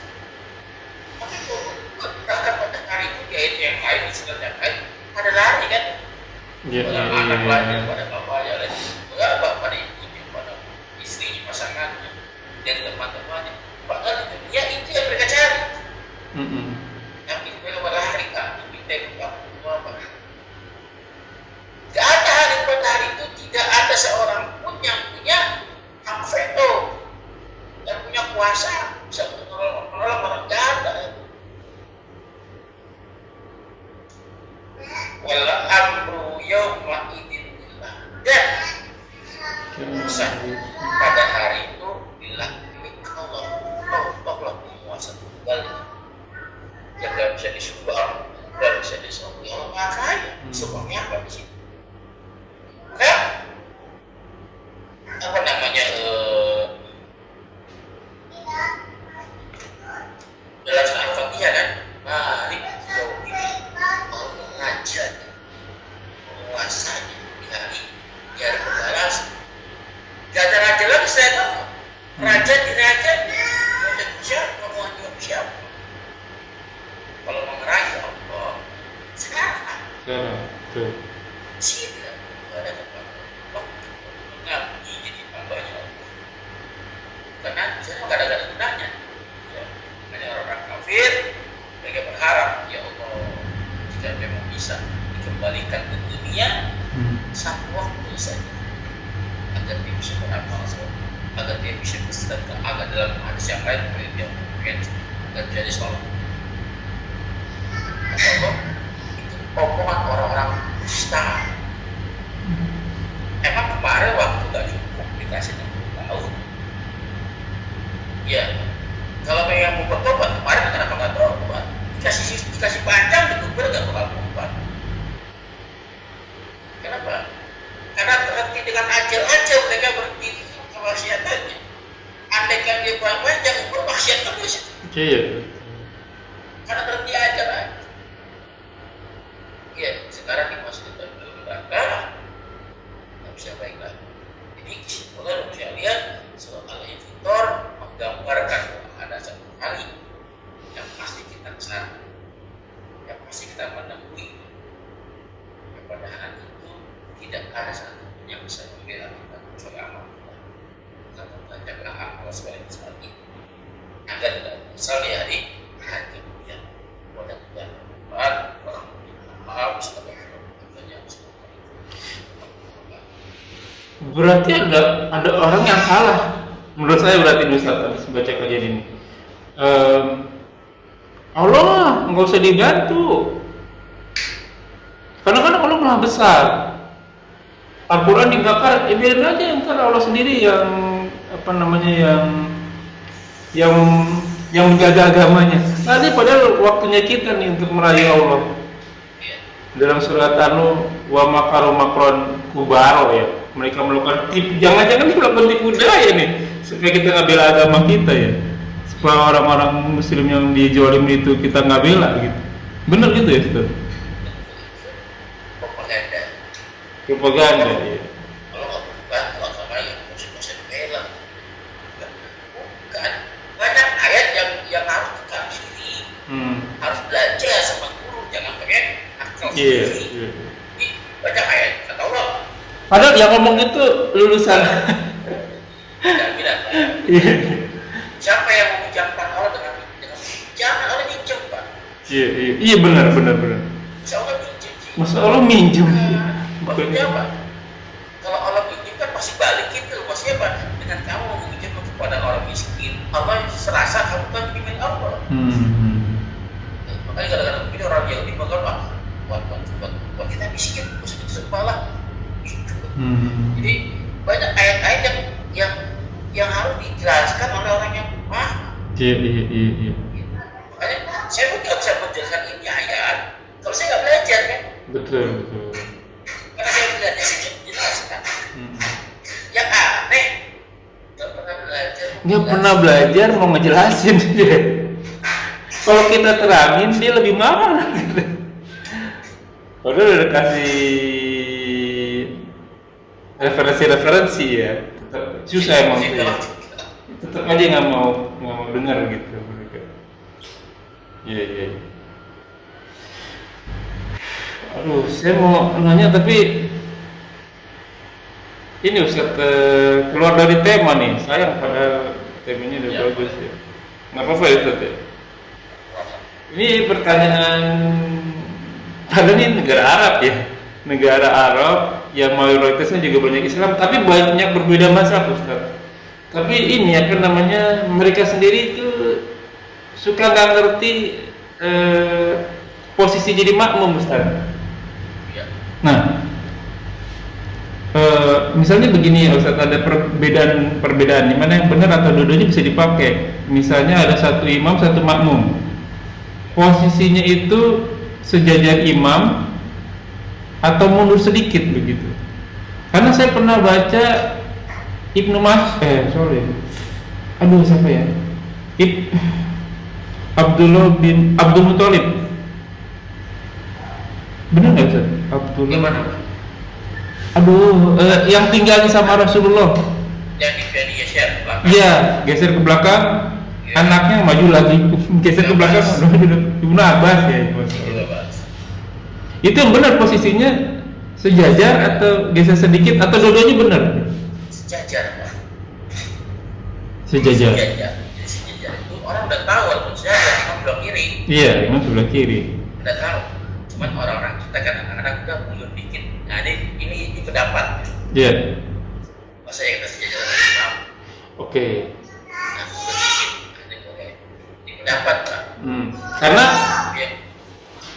Tapi bahkan pada hari itu dia itu yang lain, istilah yang lain, ada lari kan? Pada anak lain, pada bapaknya lain, pada ibunya, pada istri pasangannya, dan teman-temannya. Padahal itu dia itu yang mereka cari. Tapi mereka pada hari kan, diminta apa? Tidak ada hari pada hari itu tidak ada seorang pun yang punya hak veto, yang punya kuasa bisa menolong orang jahat. Wal amru yawma idzin billah. Dan urusan pada hari itu billah milik Allah. Allah penguasa tunggal yang tidak bisa disubah, tidak bisa disubah. Allah Maha Kaya. Subahnya apa di situ? Nah, apa namanya? Dalam surah Al-Fatihah kan, mari jauh ini Allah mengajar penguasanya di hari pembalas. Gak ada raja lagi saya tahu. Raja siapa? Mau nyuruh siapa? Kalau mau ngeraja Allah sekarang. Tuh. Sini nggak ada apa-apa. Mengabdi jadi hambanya Allah. Karena misalnya nggak ada gunanya. Hanya orang kafir, mereka berharap ya Allah jika memang bisa dikembalikan ke dunia satu waktu saja agar dia bisa beramal soleh, agar dia bisa bersedekah, agar dalam hadis yang lain dia mungkin agar jadi sholat. Allah itu omongan orang-orang dusta. Emang kemarin waktu nggak cukup dikasih 60 tahun. Ya, kalau pengen mau bertobat kemarin kenapa nggak tobat? Dikasih panjang dikubur nggak bakal tobat. Kenapa? Karena terhenti dengan ajal mereka berhenti kemaksiatannya. Andaikan dia panjang bermaksiat terus. Iya. Karena berhenti ajal aja. Iya, sekarang dimasukkan dalam neraka. Nggak bisa baik lagi. Jadi kesimpulan saya lihat surah Al-Infitor menggambarkan ada satu hari yang pasti kita kesana, yang pasti kita menemui. Pada hari itu tidak ada satu yang bisa membela kita kecuali amal kita. Kita jaga amal sebagai saat ini agar tidak menyesal di hari kemudian. Mudah-mudahan maaf sebagai Berarti ada orang yang salah. Menurut saya berarti Ustaz habis baca kajian ini. Allah nggak usah dibantu. Karena kan Allah Maha besar. Al-Quran dibakar, biarin aja ntar Allah sendiri yang yang menjaga agamanya. Nanti padahal waktunya kita nih untuk meraih Allah. Dalam surat An-Nur wa makaru makron kubaro ya, mereka melakukan tipu, jangan-jangan melakukan tipu daya nih supaya kita nggak bela agama kita ya, supaya orang-orang muslim yang dijolim itu kita nggak bela gitu. Bener gitu ya Ustaz? Propaganda. Propaganda ya. Kalau nggak berubah, kalau agama yang mesti bela. Bukan. Banyak ayat yang harus kita pilih. Harus belajar sama guru, jangan pakai akal sendiri. Banyak ayat kata Allah. Padahal yang ngomong itu lulusan. Tidak. Siapa yang meminjamkan Allah dengan jangan Allah minjem Pak. Iya benar. Masa Allah minjem sih. Masa Allah minjem. Maksudnya apa? Kalau Allah minjem kan pasti balik gitu. Maksudnya apa? Dengan kamu meminjam kepada orang miskin, Allah serasa kamu kan milik Allah. Makanya kadang-kadang begini orang Yahudi makan buat kita miskin, mesti kita sepalah. Gitu. Jadi banyak ayat-ayat yang harus dijelaskan oleh orang yang paham. Iya. Makanya saya pun nggak bisa menjelaskan ini ayat kalau saya nggak belajar kan. Betul. Karena saya belajar saya menjelaskan. Yang aneh nggak pernah belajar mau ngejelasin dia. Kalau kita terangin dia lebih marah. Padahal udah kasih referensi ya. Susah emang tuh ya. Tetap aja nggak mau dengar gitu mereka. Iya. Aduh, saya mau nanya tapi ini Ustaz keluar dari tema nih. Sayang padahal temanya udah bagus ya. Nggak apa-apa ya Ustaz ya. Ini pertanyaan, padahal ini negara Arab ya. Negara Arab yang mayoritasnya juga banyak Islam, tapi banyak berbeda mazhab Ustaz. Tapi ini apa namanya, mereka sendiri itu suka nggak ngerti posisi jadi makmum Ustaz. Nah, misalnya begini ya Ustaz, ada perbedaan di mana yang benar atau dua-duanya bisa dipakai. Misalnya ada satu imam, satu makmum. Posisinya itu sejajar imam atau mundur sedikit begitu. Karena saya pernah baca siapa ya? Abdul Muthalib. Benar nggak Ustaz? Yang tinggalnya sama Rasulullah. Yang geser ke belakang. Iya, geser ke belakang. Ya. Anaknya maju lagi, geser ke belakang. Ibnu Abbas ya. Itu yang benar posisinya sejajar atau geser sedikit atau dua-duanya benar? Sejajar Pak. Sejajar itu orang udah tahu walaupun sejajar imam sebelah kiri. Iya, imam sebelah kiri. Udah tahu. Cuman orang-orang kita kan anak-anak udah mundur dikit. Nah ini pendapat. Iya. Masa yang kita sejajar dengan imam. Oke. Nah mundur dikit. Ini boleh. Ini pendapat Pak.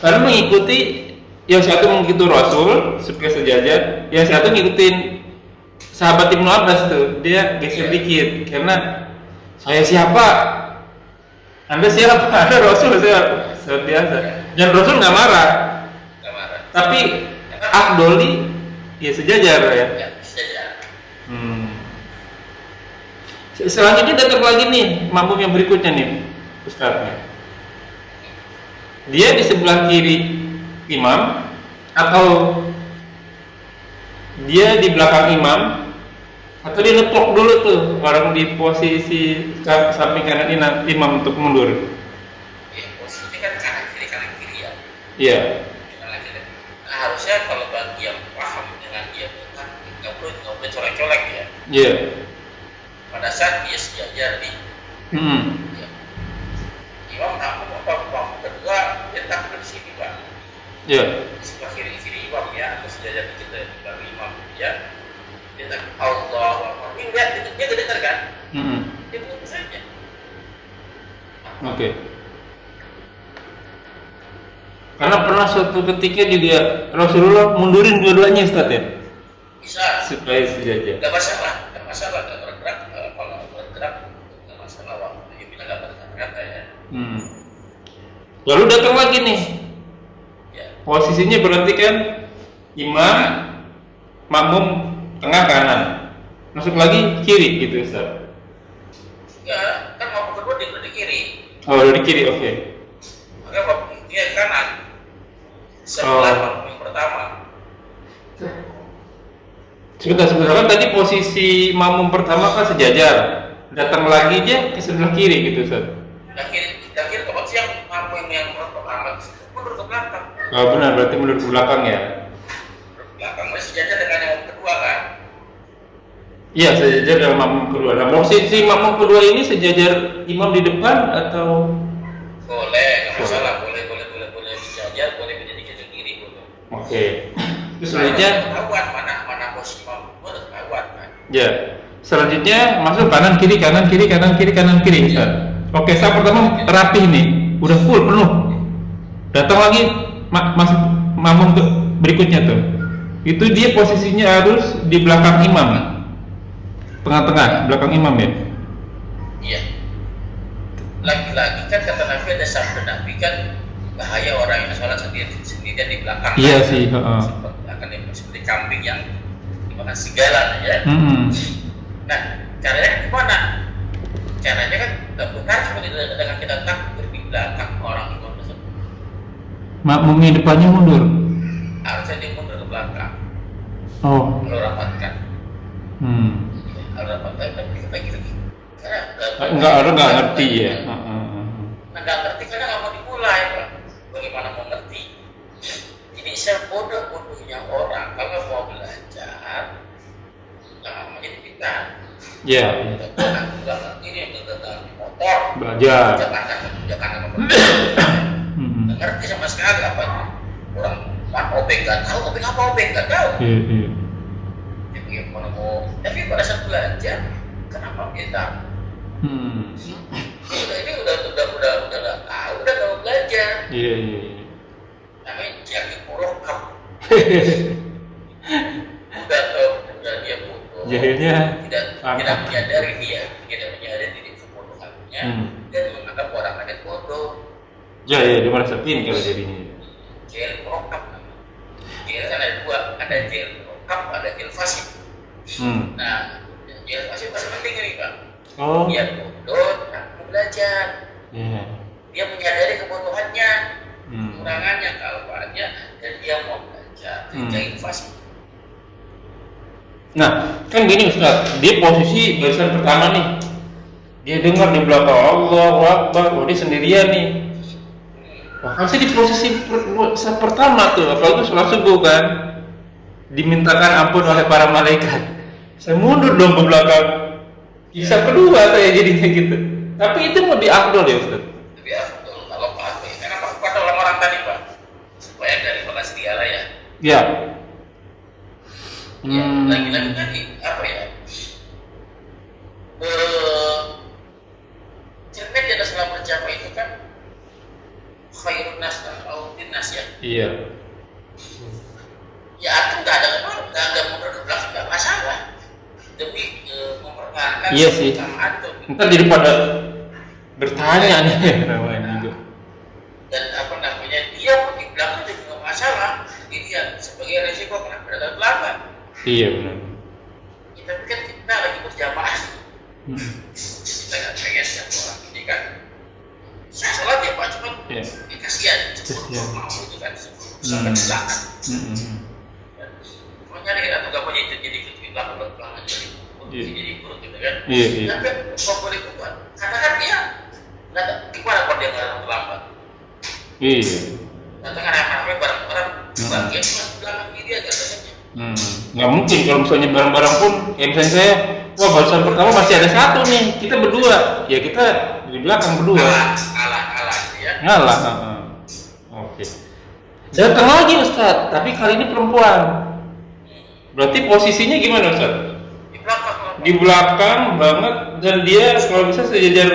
Karena mengikuti yang satu mengikuti Rasul supaya sejajar, yang satu ngikutin sahabat Ibnu Abbas tuh, dia geser dikit karena saya siapa? Anda siapa? Ada Rasul, saya biasa. Dan Rasul nggak marah. Tapi Afdoli ya sejajar ya. Sejajar. Selanjutnya datang lagi nih makmum yang berikutnya nih, Ustaznya. Dia di sebelah kiri imam atau dia di belakang imam atau dia letok dulu tuh orang di posisi samping kanan imam untuk mundur. Ya, posisinya kan kanan kiri ya. Iya. Kanan kiri. Nah, harusnya kalau bagi yang paham dengan dia kan nggak boleh colek-colek ya. Iya. Pada saat dia sejajar di ya. Imam makmum kedua dia takbir di sini Pak. Iya. Sebelah kiri imam ya, atau sejajar kita di belakang imam ya. Dia tak Allahu Akbar. Ini lihat dia dengar kan? Dia tunggu saja. Oke. Karena pernah suatu ketika juga Rasulullah mundurin dua-duanya Ustaz ya. Bisa. Supaya sejajar. Gak masalah, gak bergerak. Kalau bergerak gak masalah waktu dia bilang gak bergerak ya. Lalu datang lagi nih. Ya. Posisinya berarti kan imam makmum tengah kanan, masuk lagi kiri gitu Ustaz. Ya, kan makmum kedua di kiri. Oh dari kiri, oke. Maka makmum dia kanan. Sebelah makmum yang pertama. Sebentar kan tadi posisi makmum pertama kan sejajar, datang lagi dia ke sebelah kiri gitu Ustaz. Kiri ke yang makmum yang pertama mundur ke belakang. Oh benar, berarti mundur ke belakang ya. Belakang masih sejajar dengan yang kedua kan? Iya, sejajar dengan makmum kedua. Nah, posisi makmum kedua ini sejajar imam di depan atau? Boleh, nggak masalah. Boleh sejajar, boleh menjadi ke kiri boleh. Oke. Terus selanjutnya ketahuan mana posisi makmum udah ketahuan kan? ya. Selanjutnya masuk kanan kiri Ustaz. Oke, saat pertama rapi nih, udah full penuh. Datang lagi masuk makmum berikutnya tuh. Itu dia posisinya harus di belakang imam. Tengah-tengah, belakang imam ya? Iya. Lagi-lagi kan kata Nabi ada sabda Nabi kan bahaya orang yang sholat sendirian di belakang. Iya sih. Seperti kambing yang dimakan serigala ya. Nah, caranya gimana? Caranya kan benar seperti itu dengan kita takbir di belakang orang imam tersebut. Makmumnya depannya mundur. Harusnya dia mundur ke belakang. Oh. Kalau rapatkan. Kalau rapatkan tapi kita gitu. Karena orang nggak ngerti ya. Nggak ngerti karena nggak mau dimulai Pak. Bagaimana mau ngerti? Jadi sebodoh-bodohnya orang kalau mau belajar nggak mau jadi kita. Iya. Nggak ngerti dia tentang motor. Belajar. Jangan nggak ngerti sama sekali apa itu. Orang obeng nggak tahu, obeng apa obeng nggak tahu. Iya. Jadi gimana mau? Tapi pada saat belajar kenapa kita? Ini udah nggak tahu, udah nggak mau belajar. Iya. Namanya jadi murokap. udah dia bodoh. Jahilnya tidak menyadari diri kebodohannya dan menganggap orang lain bodoh. Ya, dia merasa pintar jadinya. Jahil murokap namanya. Jahil kan ada dua, ada jahil murokap, ada jahil fasik. Nah, jahil fasik masih penting ini Pak. Oh. Dia bodoh, tak mau belajar. Dia menyadari kebodohannya, kekurangannya, kelemahannya, dan dia mau belajar. Jahil fasik. Nah, kan gini Ustaz, dia posisi barisan pertama nih. Dia dengar di belakang Allahu Akbar, dia sendirian nih. Wah, kan saya di posisi pertama tuh, apalagi sholat subuh kan, dimintakan ampun oleh para malaikat. Saya mundur dong ke belakang. Kisah kedua saya jadinya gitu. Tapi itu lebih afdol ya Ustaz. Lebih afdol kalau Pak. Karena kata orang-orang tadi Pak, supaya dari balas diala ya. Ya. Ya, lagi-lagi kan apa ya? Cermet di atas dalam berjamaah itu kan khairun nas dan autin nas ya. Iya. Ya aku nggak ada mundur ke belakang nggak masalah demi mempertahankan. Iya sih. Ntar jadi pada bertanya nih namanya juga. Dan apa namanya dia pun di belakang juga nggak masalah. Dilihat sebagai resiko karena berada belakang. Iya benar. Ya, tapi kan kita lagi berjamaah. Kita nggak pengen satu orang ini kan. Saya sholat ya Pak, cuma kasihan. Mau itu kan sampai belakang. Makanya kita tuh nggak punya itu jadi belakang jadi buruk gitu kan. Iya. Tapi kok boleh buat? Karena kan dia nggak gimana kalau dia nggak terlambat. Iya. Katakan rame-rame barang-barang bagian mas belakang dia agak saja. Nggak mungkin kalau misalnya barang-barang pun, ya misalnya saya, wah barisan pertama masih ada satu nih, kita berdua, ya kita di belakang berdua. Kalah ya. Ngalah. Oke. Datang lagi Ustaz, tapi kali ini perempuan. Berarti posisinya gimana Ustaz? Di belakang banget dan dia kalau bisa sejajar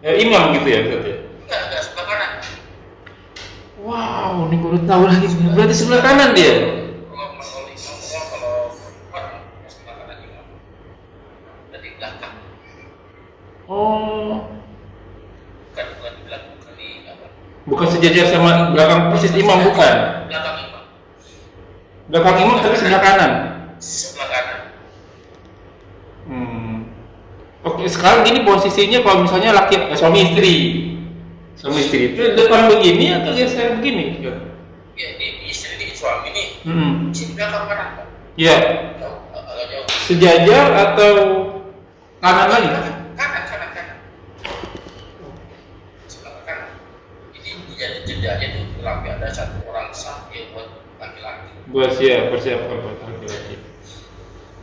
imam gitu ya Ustaz ya? Enggak sebelah kanan. Wow, ini baru tahu lagi. Berarti sebelah kanan dia. Oh. Bukan di belakang kali apa? Bukan sejajar sama belakang persis imam bukan? Belakang imam. Belakang imam tapi sebelah kanan. Oke, sekarang gini posisinya kalau misalnya suami istri itu depan begini atau geser begini? Ya, ini istri ini suami nih. Sini belakang kanan, Pak. Iya. Agak jauh. Sejajar atau kanan lagi? Kanan. Sebelah kanan. Jadi jadi jedanya tuh kurang ada satu orang sah ya buat laki-laki. Persiapan buat laki-laki.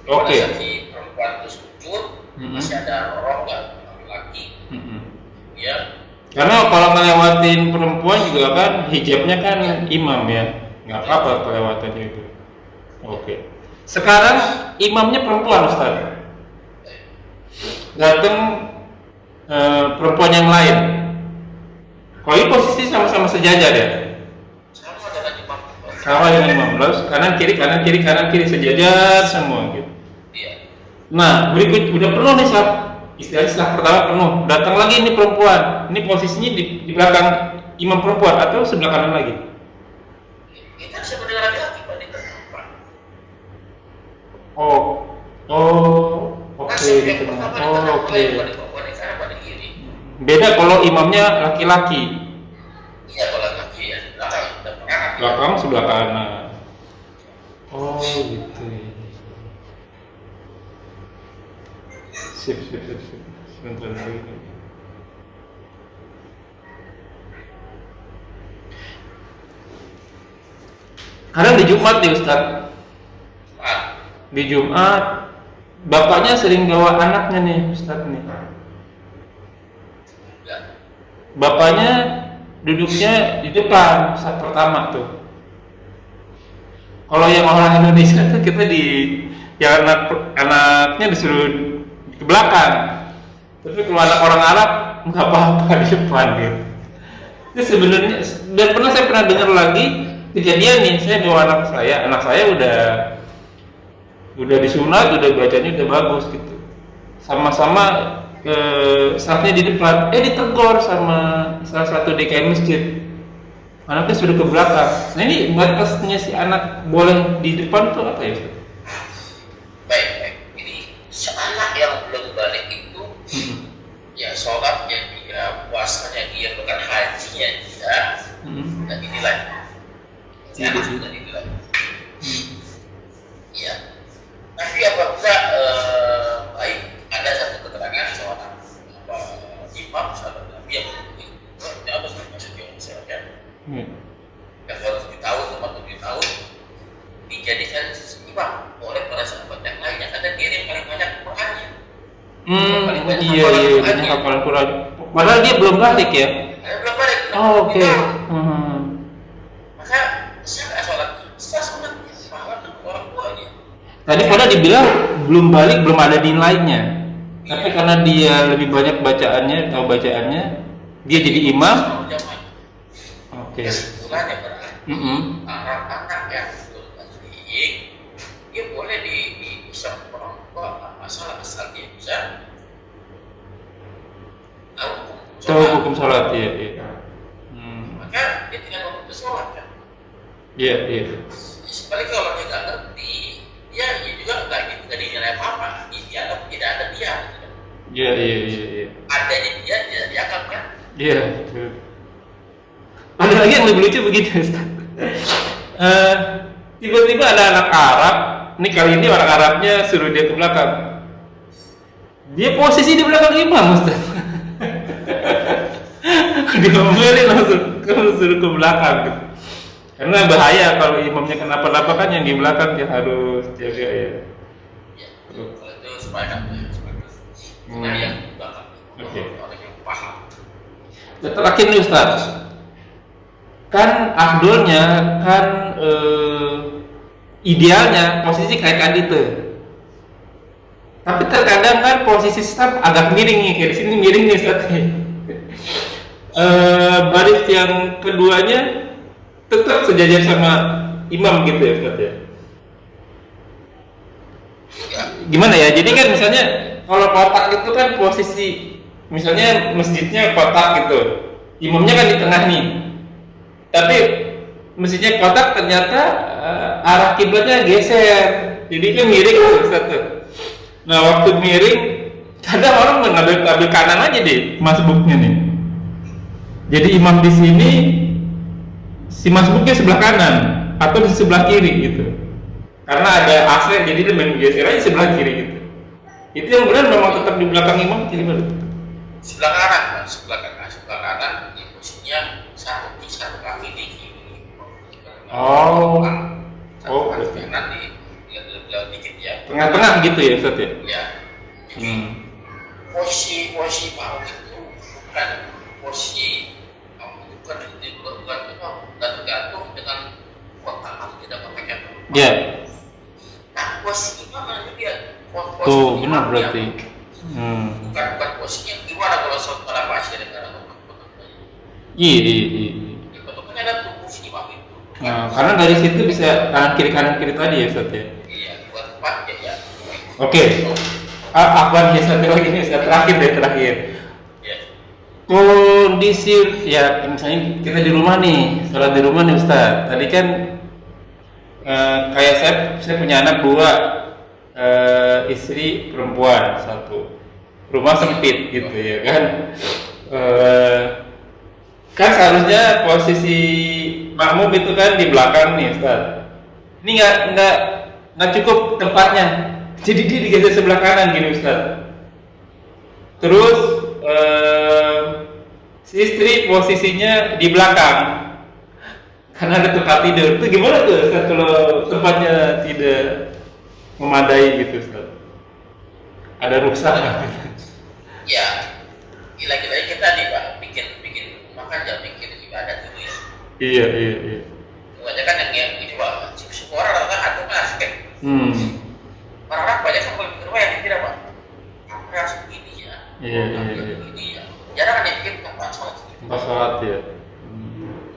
Pada Oke. saat si perempuan itu sujud, masih ada rongga laki-laki. Ya. Karena kalau ngelewatin perempuan juga kan hijabnya kan imam ya, nggak apa-apa kelewatannya itu. Oke. Sekarang imamnya perempuan Ustaz. Datang perempuan yang lain. Kalau ini posisi sama-sama sejajar ya. Sama dengan imam. Sama dengan imam. Terus kanan kiri sejajar semua gitu. Iya. Nah, berikut udah penuh nih saat istilahnya setelah pertama penuh, datang lagi ini perempuan. Ini posisinya di belakang imam perempuan atau sebelah kanan lagi? Kita bisa mendengar laki-laki Pak di tempat. Oke. Gitu. Oke. Pada kiri. Beda kalau imamnya laki-laki. Iya kalau laki ya belakang. Belakang sebelah kanan. Oh, gitu. Sip. Sebentar lagi. Kadang di Jumat nih Ustaz. Di Jumat bapaknya sering bawa anaknya nih Ustaz nih. Bapaknya duduknya di depan saat pertama tuh. Kalau yang orang Indonesia tuh kita yang anaknya disuruh ke belakang. Tapi kalau anak orang Arab nggak apa-apa di depan gitu. Itu sebenarnya dan saya pernah dengar lagi kejadian nih, saya bawa anak saya udah disunat, udah bacanya udah bagus gitu. Sama-sama saatnya di depan, ditegur sama salah satu DKM masjid. Anaknya sudah ke belakang. Nah ini batasnya si anak boleh di depan tuh apa ya? Baik. Ini seanak yang belum balik itu, ya sholatnya dia, puasanya dia, bukan hajinya dia, dan dinilai. Anak sudah dinilai. Ya. Tapi apabila baik ada satu keterangan seorang imam sahabat Nabi yang apa maksudnya misalnya yang baru 7 tahun atau 7 tahun dijadikan imam oleh para sahabat yang lainnya karena dia yang paling banyak Qurannya. Iya, banyak hafalan Quran. Padahal dia belum balik ya. Belum balik. Oke. Maka saya nggak sholat pahala ke orang tuanya. Tadi pada dibilang belum balik, belum ada nilainya. Tapi karena dia lebih banyak bacaannya, dia jadi imam. Oke. Kesimpulannya berarti anak-anak yang belum balik, dia boleh bisa orang tua masalah asal dia bisa tahu hukum sholat, iya. Maka dia tidak mau sholat kan? Iya. Sebaliknya kalau dia nggak ngerti, dia juga nggak dinilai apa-apa. Dia tidak ada dia. Iya. Adanya dia tidak dianggap kan? Iya. Ada lagi yang lebih lucu begini Ustaz. Tiba-tiba ada anak Arab. Ini kali ini orang Arabnya suruh dia ke belakang. Dia posisi di belakang imam Ustaz. Diomelin langsung suruh ke belakang. Karena bahaya kalau imamnya kenapa-napa kan yang di belakang dia harus jaga ya. Kalau itu supaya yang belakang. Oke. Orang yang paham. Terakhir nih Ustaz. Kan afdolnya idealnya posisi kayak kandidat. Tapi terkadang kan posisi staff agak miring nih, kayak di sini miring nih Ustaz. Baris yang keduanya tetap sejajar sama imam gitu ya Ustaz ya. Gimana ya? Jadi kan misalnya kalau kotak itu kan posisi misalnya masjidnya kotak gitu. Imamnya kan di tengah nih. Tapi masjidnya kotak ternyata arah kiblatnya geser. Jadi kan miring tuh Ustaz tuh. Nah, waktu miring Ada orang ngambil kanan aja deh masbuknya nih. Jadi imam di sini, si masbuknya sebelah kanan atau di sebelah kiri gitu. Karena ada AC, jadi dia main geser aja sebelah kiri gitu. Itu yang benar memang tetap di belakang imam, jadi benar. Sebelah kanan, Pak. Sebelah kanan di posisinya satu kaki di kiri. Oh, satu kaki berarti kanan di dikit ya. tengah-tengah gitu ya Ustaz ya? Ya. Jadi posisi Pak itu bukan posisi bukan tergantung dengan waktu kita pakai. Ya. Nah, posisi mana dia? Tuh benar berarti. Bukan posisinya gimana kalau saudara pasien dengan Iya. bentuknya ada tubuh si imam itu. Nah, karena dari situ bisa kanan kiri tadi ya Ustaz ya. Iya, buat tempatnya ya. Oke. Apaan ya satu lagi nih, terakhir. Iya. Kondisi ya misalnya kita di rumah nih, sholat di rumah nih Ustaz. Tadi kan kayak saya punya anak 2, istri perempuan 1, rumah sempit gitu ya kan. Kan seharusnya posisi makmum itu kan di belakang nih Ustaz. Ini nggak cukup tempatnya, jadi dia digeser sebelah kanan gini Ustaz. Terus si istri posisinya di belakang karena ada tempat tidur. Itu gimana tuh Ustaz kalau tempatnya tidak memadai gitu Ustaz? Ada rusak nggak? Ya, gila-gila kita nih Pak, bikin makan jangan bikin ibadah dulu ya. Iya. Banyak kan yang ini Pak, semua orang ada mas kan. Orang banyak kan kalau bikin rumah yang tidak Pak. Apa harus begini ya? Iya. Begini ya. Jarang ada yang bikin tempat sholat. Tempat sholat ya.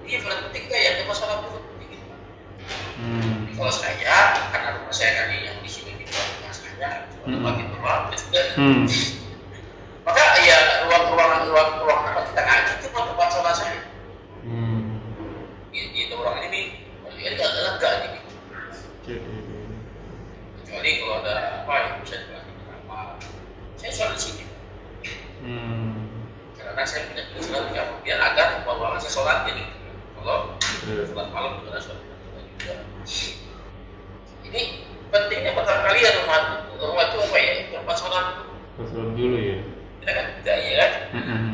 Iya, paling penting ya tempat sholat itu penting Pak. Kalau saya, karena rumah saya kan yang di sini di rumah saya, cuma gitu Pak. Maka ya ruang apa kita ngaji itu tempat sholat saya. Itu orang ini agak lega gitu. Kecuali kalau ada apa yang bisa dilakukan apa, saya sholat di sini. Karena saya punya sholat di kamar, biar agar bahwa saya sholat jadi kalau sholat malam juga ada sholat juga. Ini pentingnya pertama kali ya rumah itu apa ya, tempat sholat. Sholat dulu ya. Kita kan tidak ya kan,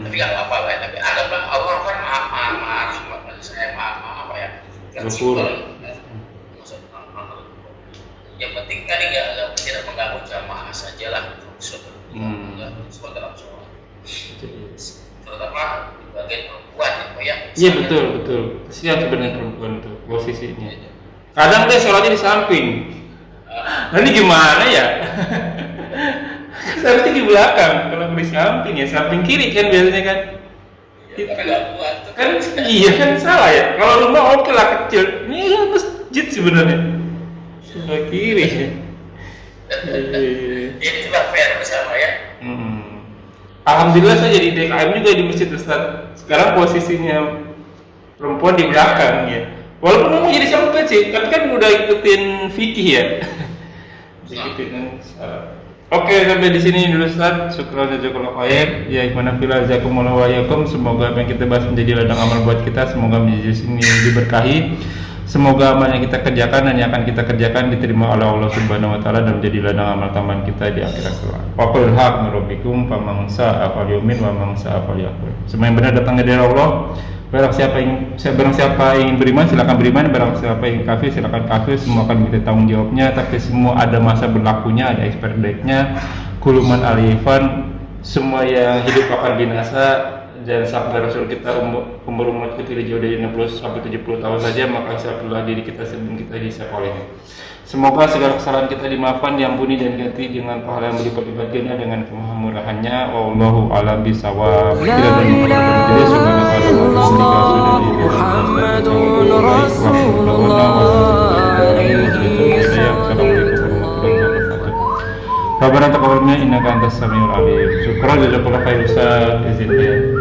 tapi nggak apa-apa lah. Tapi anggaplah Allah kan maaf saya maaf apa ya, kan simpel. Yang penting kan tidak mengganggu jamaah saja lah, sholat dalam sholat. Terutama di bagian perempuan ya. Iya betul. Kesian sebenarnya perempuan itu posisinya. Kadang dia sholatnya di samping. Nah ini gimana ya? Seharusnya di belakang, kalau di samping ya samping kiri kan biasanya kan. Ya, tapi nggak buat. Kan iya kan salah ya. Kalau rumah oke lah kecil. Ini kan masjid sebenarnya. Sebelah kiri. Ini juga fair bersama ya. Alhamdulillah saya jadi DKM juga di masjid Ustaz. Sekarang posisinya perempuan di belakang ya. Walaupun memang jadi sempit sih, tapi kan udah ikutin fikih ya. Oke, sampai di sini dulu Ustaz. Syukran jazakallahu khair. Ya ikhwana fillah jazakumullahu wa iyyakum. Semoga apa yang kita bahas menjadi ladang amal buat kita. Semoga menjadi sini diberkahi. Semoga amal yang kita kerjakan dan yang akan kita kerjakan diterima oleh Allah Subhanahu wa taala dan menjadi ladang amal tambahan kita di akhirat kelak. Waqul haq min rabbikum faman sha'a falyu'min wa man sha'a falyakfur. Semua yang benar datangnya dari Allah. Barang siapa ingin beriman silakan beriman, barang siapa ingin kafir silakan kafir. Semua akan kita tanggung jawabnya, tapi semua ada masa berlakunya, ada expiry date-nya. Kuluman alifan, semua yang hidup akan binasa. Dan sabda Rasul kita umur kita jauh dari 60 sampai 70 tahun saja, maka siapkanlah diri kita sebelum kita dihisab olehnya. Semoga segala kesalahan kita dimaafkan, diampuni dan diganti dengan pahala yang berlipat-lipat ganda dengan kemurahannya. Wallahu a'lam bishawab. La ilaha illallah Muhammadun Rasulullah alaihi Rabbana taqabbal minna innaka antas samiul alim. Syukran jazakallahu khairan Ustaz. Izin ya.